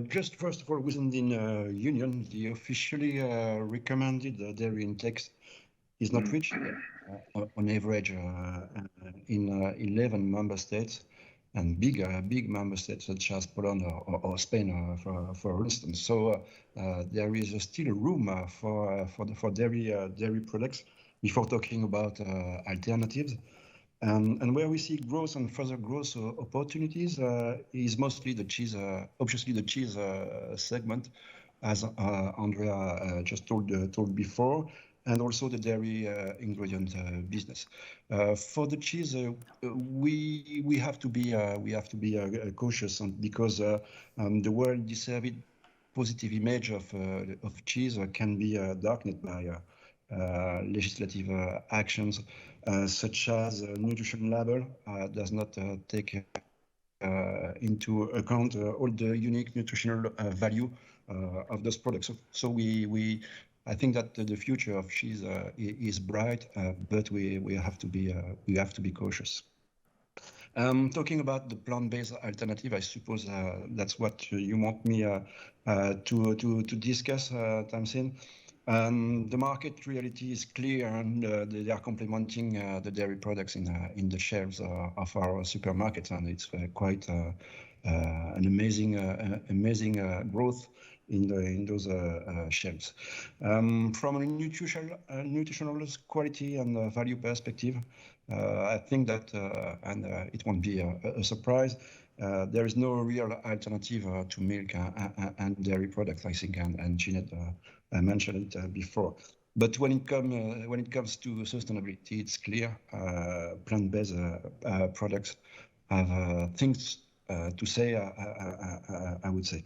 just first of all, within the Union, the officially recommended dairy intake is not reached on average in 11 member states, and big member states such as Poland or Spain, for instance. So there is still room for dairy products before talking about alternatives. And where we see growth and further growth opportunities is mostly the cheese, obviously the cheese segment, as Andrea just told before, and also the dairy ingredient business. For the cheese, we have to be cautious, because the world deserved positive image of cheese can be darkened by legislative actions such as nutrition label does not take into account all the unique nutritional value of those products. So I think that the future of cheese is bright, but we have to be cautious. Talking about the plant-based alternative, I suppose that's what you want me to discuss, Tamsin. The market reality is clear, and they are complementing the dairy products in the shelves of our supermarkets, and it's quite an amazing growth in those shelves. From a nutritional quality and value perspective, I think that, and it won't be a surprise, there is no real alternative to milk and dairy products, I think, and Jeanette mentioned it before. But when it comes to sustainability, it's clear plant-based products have things to say, I would say.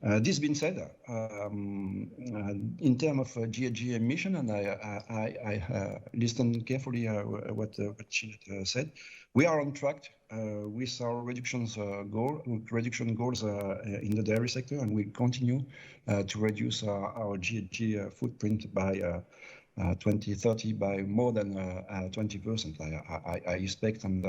This being said, in terms of GHG emission, and I listened carefully what Jeanette said, we are on track with our reduction goals in the dairy sector, and we continue to reduce our GHG footprint by 2030 by more than 20%. I expect, and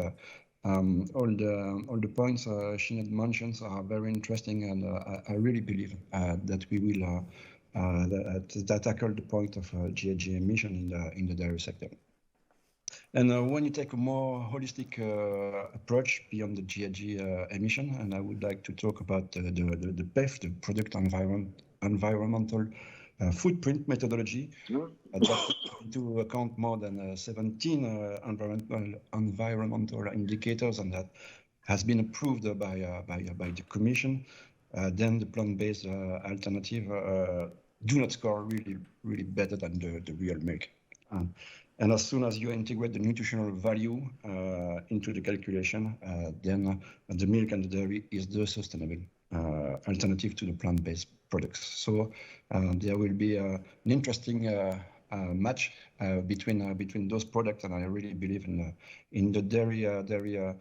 all the points Jeanette mentions are very interesting, and I really believe that we will tackle the point of GHG emission in the dairy sector. And when you take a more holistic approach beyond the GHG emission, and I would like to talk about the PEF, the product environmental footprint methodology, that takes into account more than 17 environmental indicators, and that has been approved by the Commission. Then the plant-based alternative do not score really better than the real milk. And as soon as you integrate the nutritional value into the calculation, then the milk and the dairy is the sustainable alternative to the plant-based products. So there will be an interesting match between those products, and I really believe in the dairy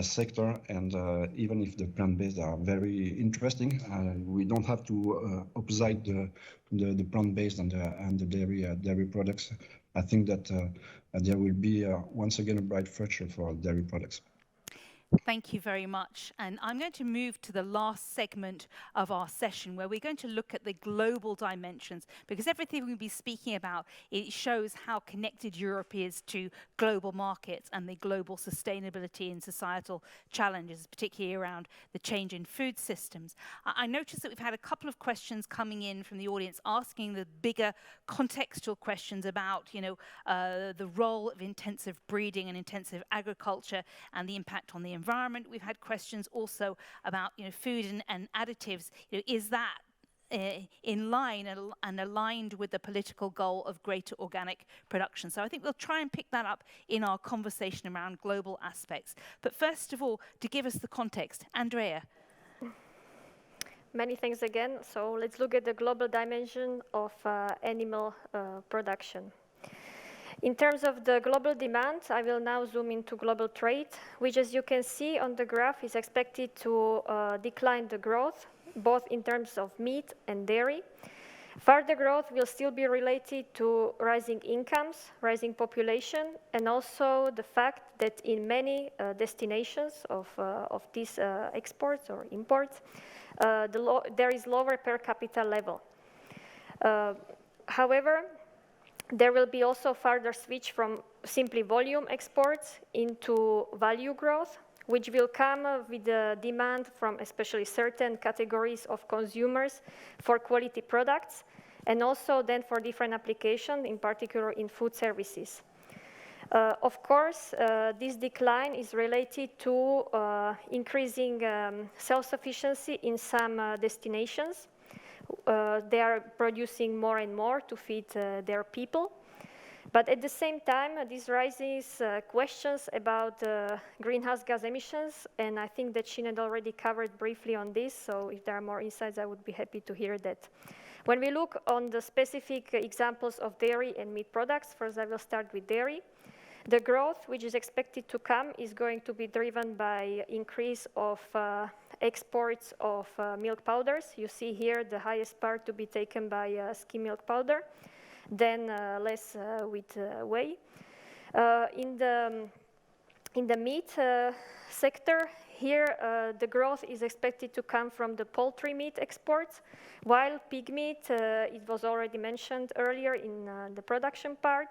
sector. And even if the plant-based are very interesting, we don't have to opposite the plant-based and the dairy products. I think that there will be once again a bright future for dairy products. Thank you very much. And I'm going to move to the last segment of our session, where we're going to look at the global dimensions, because everything we'll be speaking about, it shows how connected Europe is to global markets and the global sustainability and societal challenges, particularly around the change in food systems. I noticed that we've had a couple of questions coming in from the audience asking the bigger contextual questions about, the role of intensive breeding and intensive agriculture and the impact on the environment. We've had questions also about food and additives. Is that in line and aligned with the political goal of greater organic production? So I think we'll try and pick that up in our conversation around global aspects. But first of all, to give us the context, Andrea. Many thanks again. So let's look at the global dimension of animal production. In terms of the global demand, I will now zoom into global trade, which, as you can see on the graph, is expected to decline the growth, both in terms of meat and dairy. Further growth will still be related to rising incomes, rising population, and also the fact that in many destinations of these exports or imports, there is lower per capita level. However, there will be also further switch from simply volume exports into value growth, which will come with the demand from especially certain categories of consumers for quality products, and also then for different applications, in particular in food services. Of course, this decline is related to increasing self-sufficiency in some destinations. They are producing more and more to feed their people. But at the same time, this raises questions about greenhouse gas emissions, and I think that Jeanette already covered briefly on this, so if there are more insights, I would be happy to hear that. When we look on the specific examples of dairy and meat products, first I will start with dairy. The growth which is expected to come is going to be driven by increase of exports of milk powders. You see here the highest part to be taken by skim milk powder, then less with whey. In In the meat sector, here the growth is expected to come from the poultry meat exports, while pig meat, it was already mentioned earlier in the production part.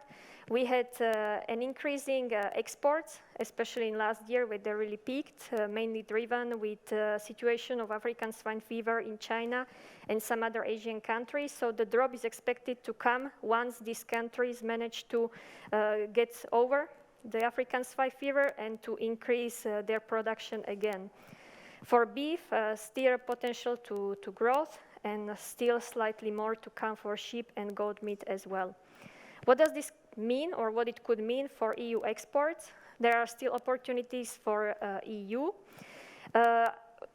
We had an increasing exports, especially in last year where they really peaked, mainly driven with the situation of African swine fever in China and some other Asian countries. So the drop is expected to come once these countries manage to get over the African swine fever and to increase their production again. For beef, still potential to growth and still slightly more to come for sheep and goat meat as well. What does this mean, or what it could mean for EU exports? There are still opportunities for EU.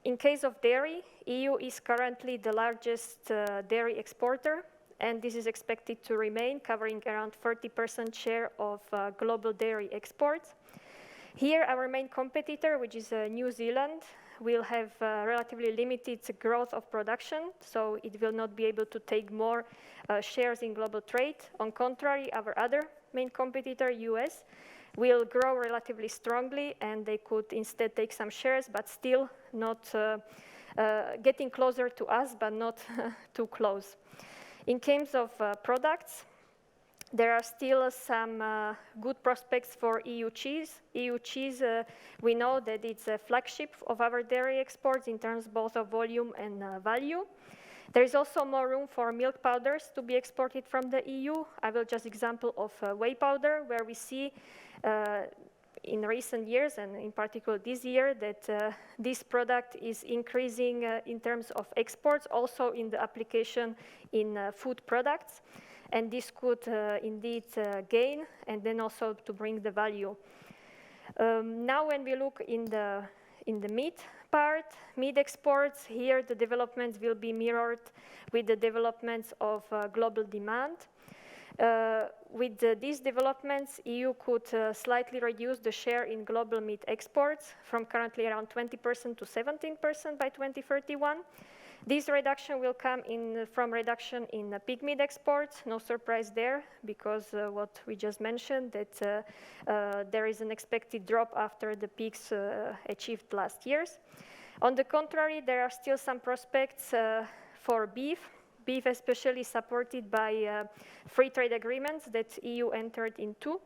In case of dairy, EU is currently the largest dairy exporter, and this is expected to remain, covering around 30% share of global dairy exports. Here, our main competitor, which is New Zealand, will have relatively limited growth of production, so it will not be able to take more shares in global trade. On contrary, our other main competitor, US, will grow relatively strongly, and they could instead take some shares, but still not getting closer to us, but not too close. In terms of products, there are still some good prospects for EU cheese. EU cheese, we know that it's a flagship of our dairy exports in terms both of volume and value. There is also more room for milk powders to be exported from the EU. I will just example of whey powder, where we see in recent years, and in particular this year, that this product is increasing in terms of exports, also in the application in food products. And this could indeed gain, and then also to bring the value. Now when we look in the meat part, meat exports, here the developments will be mirrored with the developments of global demand. With these developments, EU could slightly reduce the share in global meat exports from currently around 20% to 17% by 2031. This reduction will come from reduction in pig meat exports. No surprise there, because what we just mentioned, that there is an expected drop after the peaks achieved last years. On the contrary, there are still some prospects for beef especially supported by free trade agreements that EU entered into,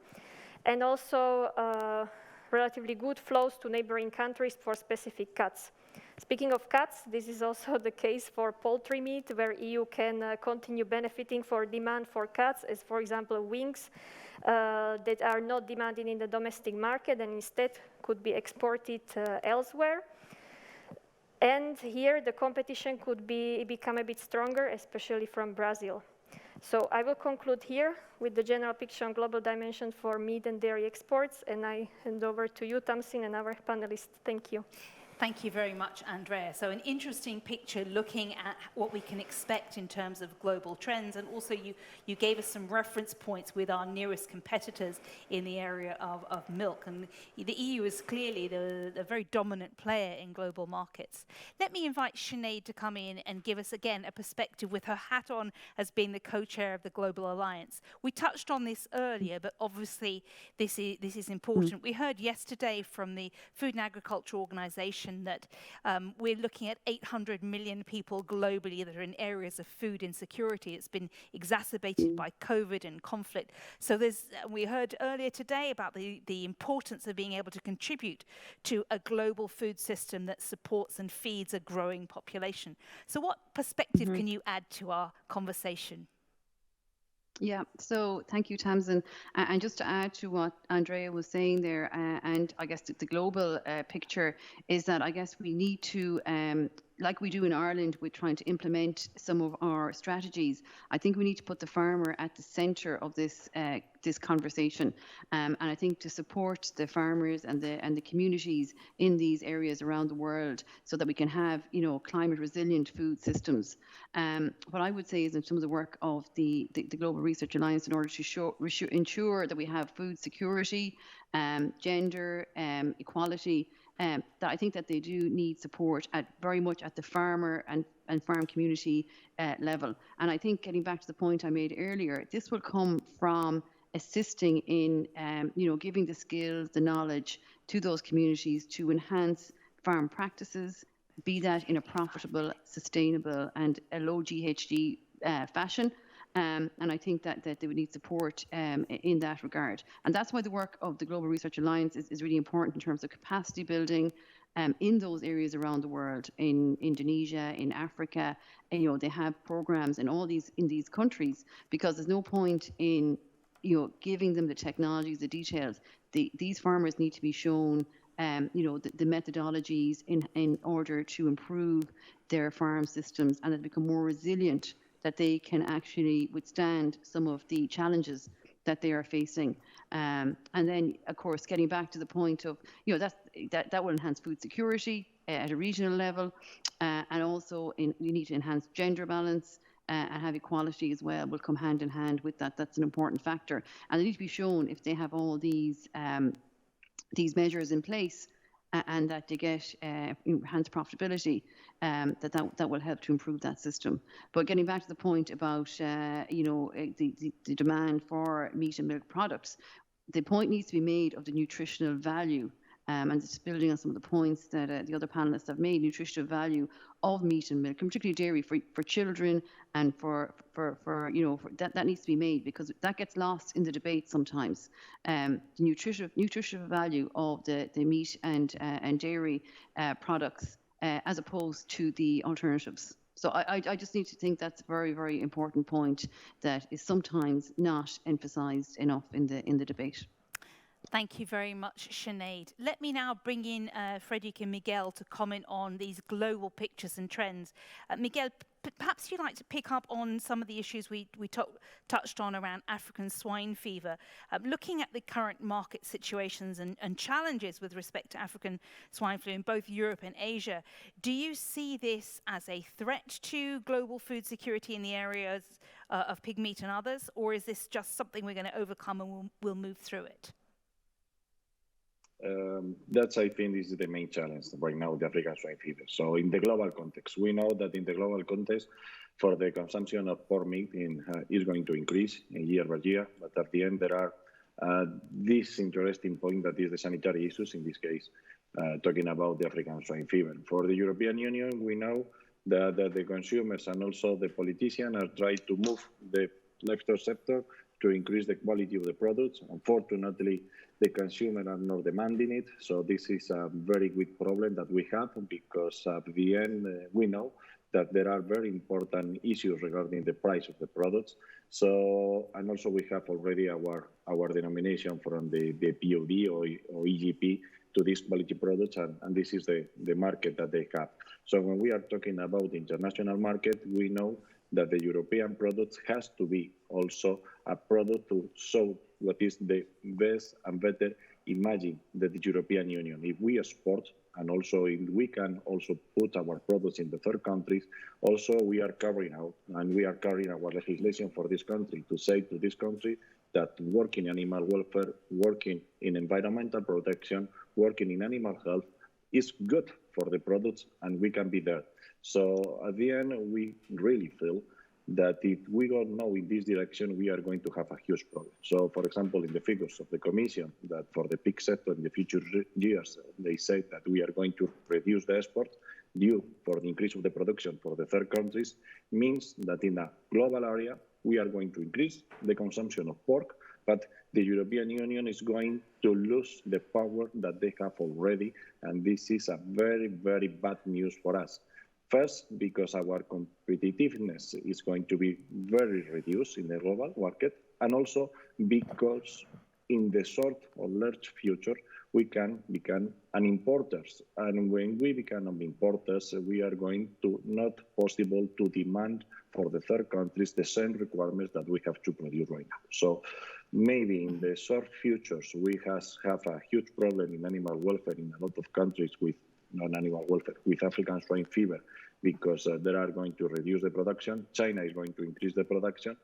and also relatively good flows to neighboring countries for specific cuts. Speaking of cuts, this is also the case for poultry meat, where EU can continue benefiting for demand for cuts, as for example wings that are not demanded in the domestic market and instead could be exported elsewhere. And here the competition could become a bit stronger, especially from Brazil. So I will conclude here with the general picture on global dimension for meat and dairy exports, and I hand over to you, Tamsin, and our panelists. Thank you. Thank you very much, Andrea. So an interesting picture looking at what we can expect in terms of global trends, and also you gave us some reference points with our nearest competitors in the area of milk. And the EU is clearly the very dominant player in global markets. Let me invite Sinead to come in and give us again a perspective with her hat on as being the co-chair of the Global Alliance. We touched on this earlier, but obviously this is important. We heard yesterday from the Food and Agriculture Organization that we're looking at 800 million people globally that are in areas of food insecurity. It's been exacerbated by COVID and conflict. So we heard earlier today about the importance of being able to contribute to a global food system that supports and feeds a growing population. So what perspective can you add to our conversation? Yeah, so thank you, Tamsin. And just to add to what Andrea was saying there, and I guess the global picture is that I guess we need to, like we do in Ireland, with trying to implement some of our strategies, I think we need to put the farmer at the centre of this this conversation, and I think to support the farmers and the communities in these areas around the world, so that we can have climate resilient food systems. What I would say is in some of the work of the Global Research Alliance, in order to ensure that we have food security, gender equality. That I think that they do need support very much at the farmer and farm community level. And I think, getting back to the point I made earlier, this will come from assisting in, giving the skills, the knowledge to those communities to enhance farm practices, be that in a profitable, sustainable, and a low GHG fashion. And I think that they would need support in that regard. And that's why the work of the Global Research Alliance is really important in terms of capacity building in those areas around the world, in Indonesia, in Africa. And, they have programs in these countries, because there's no point in giving them the technologies, the details. These farmers need to be shown the methodologies in order to improve their farm systems and to become more resilient, that they can actually withstand some of the challenges that they are facing. And then, of course, getting back to the point of, that will enhance food security at a regional level. And also you need to enhance gender balance and have equality as well, will come hand in hand with that. That's an important factor. And they need to be shown, if they have all these measures in place, and that they get enhanced profitability, that will help to improve that system. But getting back to the point about the demand for meat and milk products, the point needs to be made of the nutritional value. And just building on some of the points that the other panelists have made, nutritional value of meat and milk, and particularly dairy for children, and for that needs to be made, because that gets lost in the debate sometimes. The nutritional value of the meat and dairy products as opposed to the alternatives. So I just need to think that's a very, very important point that is sometimes not emphasised enough in the debate. Thank you very much, Sinead. Let me now bring in Frederic and Miguel to comment on these global pictures and trends. Miguel, perhaps you'd like to pick up on some of the issues we touched on around African swine fever. Looking at the current market situations and challenges with respect to African swine flu in both Europe and Asia, do you see this as a threat to global food security in the areas of pig meat and others, or is this just something we're going to overcome and we'll move through it? That's, I think, is the main challenge right now, the African swine fever. So in the global context, we know that in the global context, for the consumption of pork meat is going to increase year by year. But at the end, there are this interesting point that is the sanitary issues, in this case, talking about the African swine fever. For the European Union, we know that the consumers and also the politicians are trying to move the livestock sector to increase the quality of the products. Unfortunately, the consumer are not demanding it. So this is a very big problem that we have, because at the end, we know that there are very important issues regarding the price of the products. So, and also we have already our denomination from the POD or EGP to these quality products, and this is the market that they have. So when we are talking about the international market, we know that the European products has to be also a product to show what is the best and better imagine that the European Union. If we export, and also if we can also put our products in the third countries, also we are carrying out, and we are carrying our legislation for this country to say to this country that working in animal welfare, working in environmental protection, working in animal health is good for the products, and we can be there. So at the end, we really feel that if we don't know in this direction, we are going to have a huge problem. So, for example, in the figures of the Commission, that for the pig sector in the future years, they say that we are going to reduce the export due for the increase of the production for the third countries, means that in a global area, we are going to increase the consumption of pork, but the European Union is going to lose the power that they have already, and this is a very, very bad news for us. First, because our competitiveness is going to be very reduced in the global market, and also because in the short or large future, we can become an importers. And when we become an importers, we are going to not possible to demand for the third countries the same requirements that we have to produce right now. So maybe in the short futures, we have a huge problem in animal welfare in a lot of countries with non-animal welfare, with African swine fever, because they are going to reduce the production. China is going to increase the production.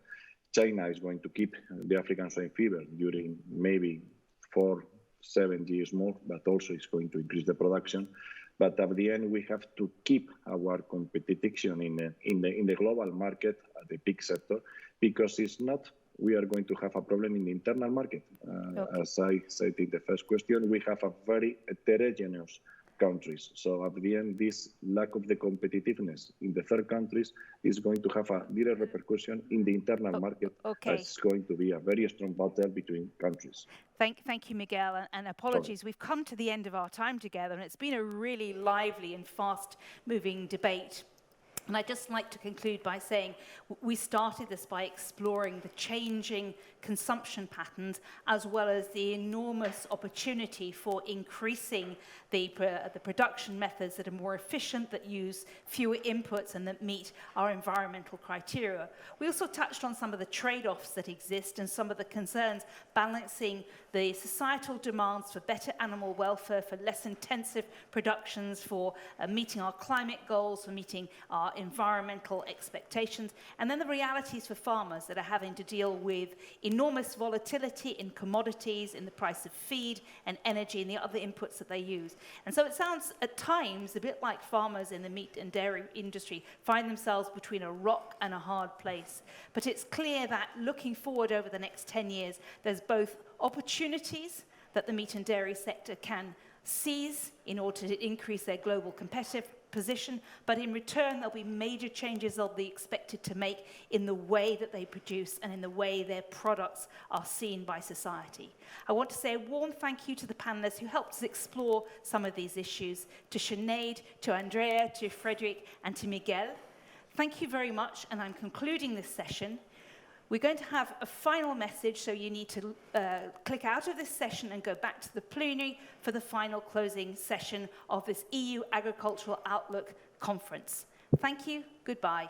China is going to keep the African swine fever during maybe 4-7 years more, but also it's going to increase the production. But at the end, we have to keep our competition in the global market, the pig sector, because it's not we are going to have a problem in the internal market. Okay. As I said in the first question, we have a very heterogeneous countries. So at the end, this lack of the competitiveness in the third countries is going to have a direct repercussion in the internal market. Okay. It's going to be a very strong battle between countries. Thank you, Miguel, and apologies. We've come to the end of our time together, and it's been a really lively and fast-moving debate. And I'd just like to conclude by saying we started this by exploring the changing consumption patterns as well as the enormous opportunity for increasing the production methods that are more efficient, that use fewer inputs and that meet our environmental criteria. We also touched on some of the trade-offs that exist and some of the concerns balancing the societal demands for better animal welfare, for less intensive productions, for meeting our climate goals, for meeting our environmental expectations, and then the realities for farmers that are having to deal with enormous volatility in commodities, in the price of feed and energy and the other inputs that they use. And so it sounds at times a bit like farmers in the meat and dairy industry find themselves between a rock and a hard place. But it's clear that looking forward over the next 10 years, there's both opportunities that the meat and dairy sector can seize in order to increase their global competitive position, but in return there'll be major changes they'll be expected to make in the way that they produce and in the way their products are seen by society. I want to say a warm thank you to the panelists who helped us explore some of these issues, to Sinead, to Andrea, to Frederick, and to Miguel. Thank you very much, and I'm concluding this session. We're going to have a final message, so you need to click out of this session and go back to the plenary for the final closing session of this EU Agricultural Outlook conference. Thank you. Goodbye.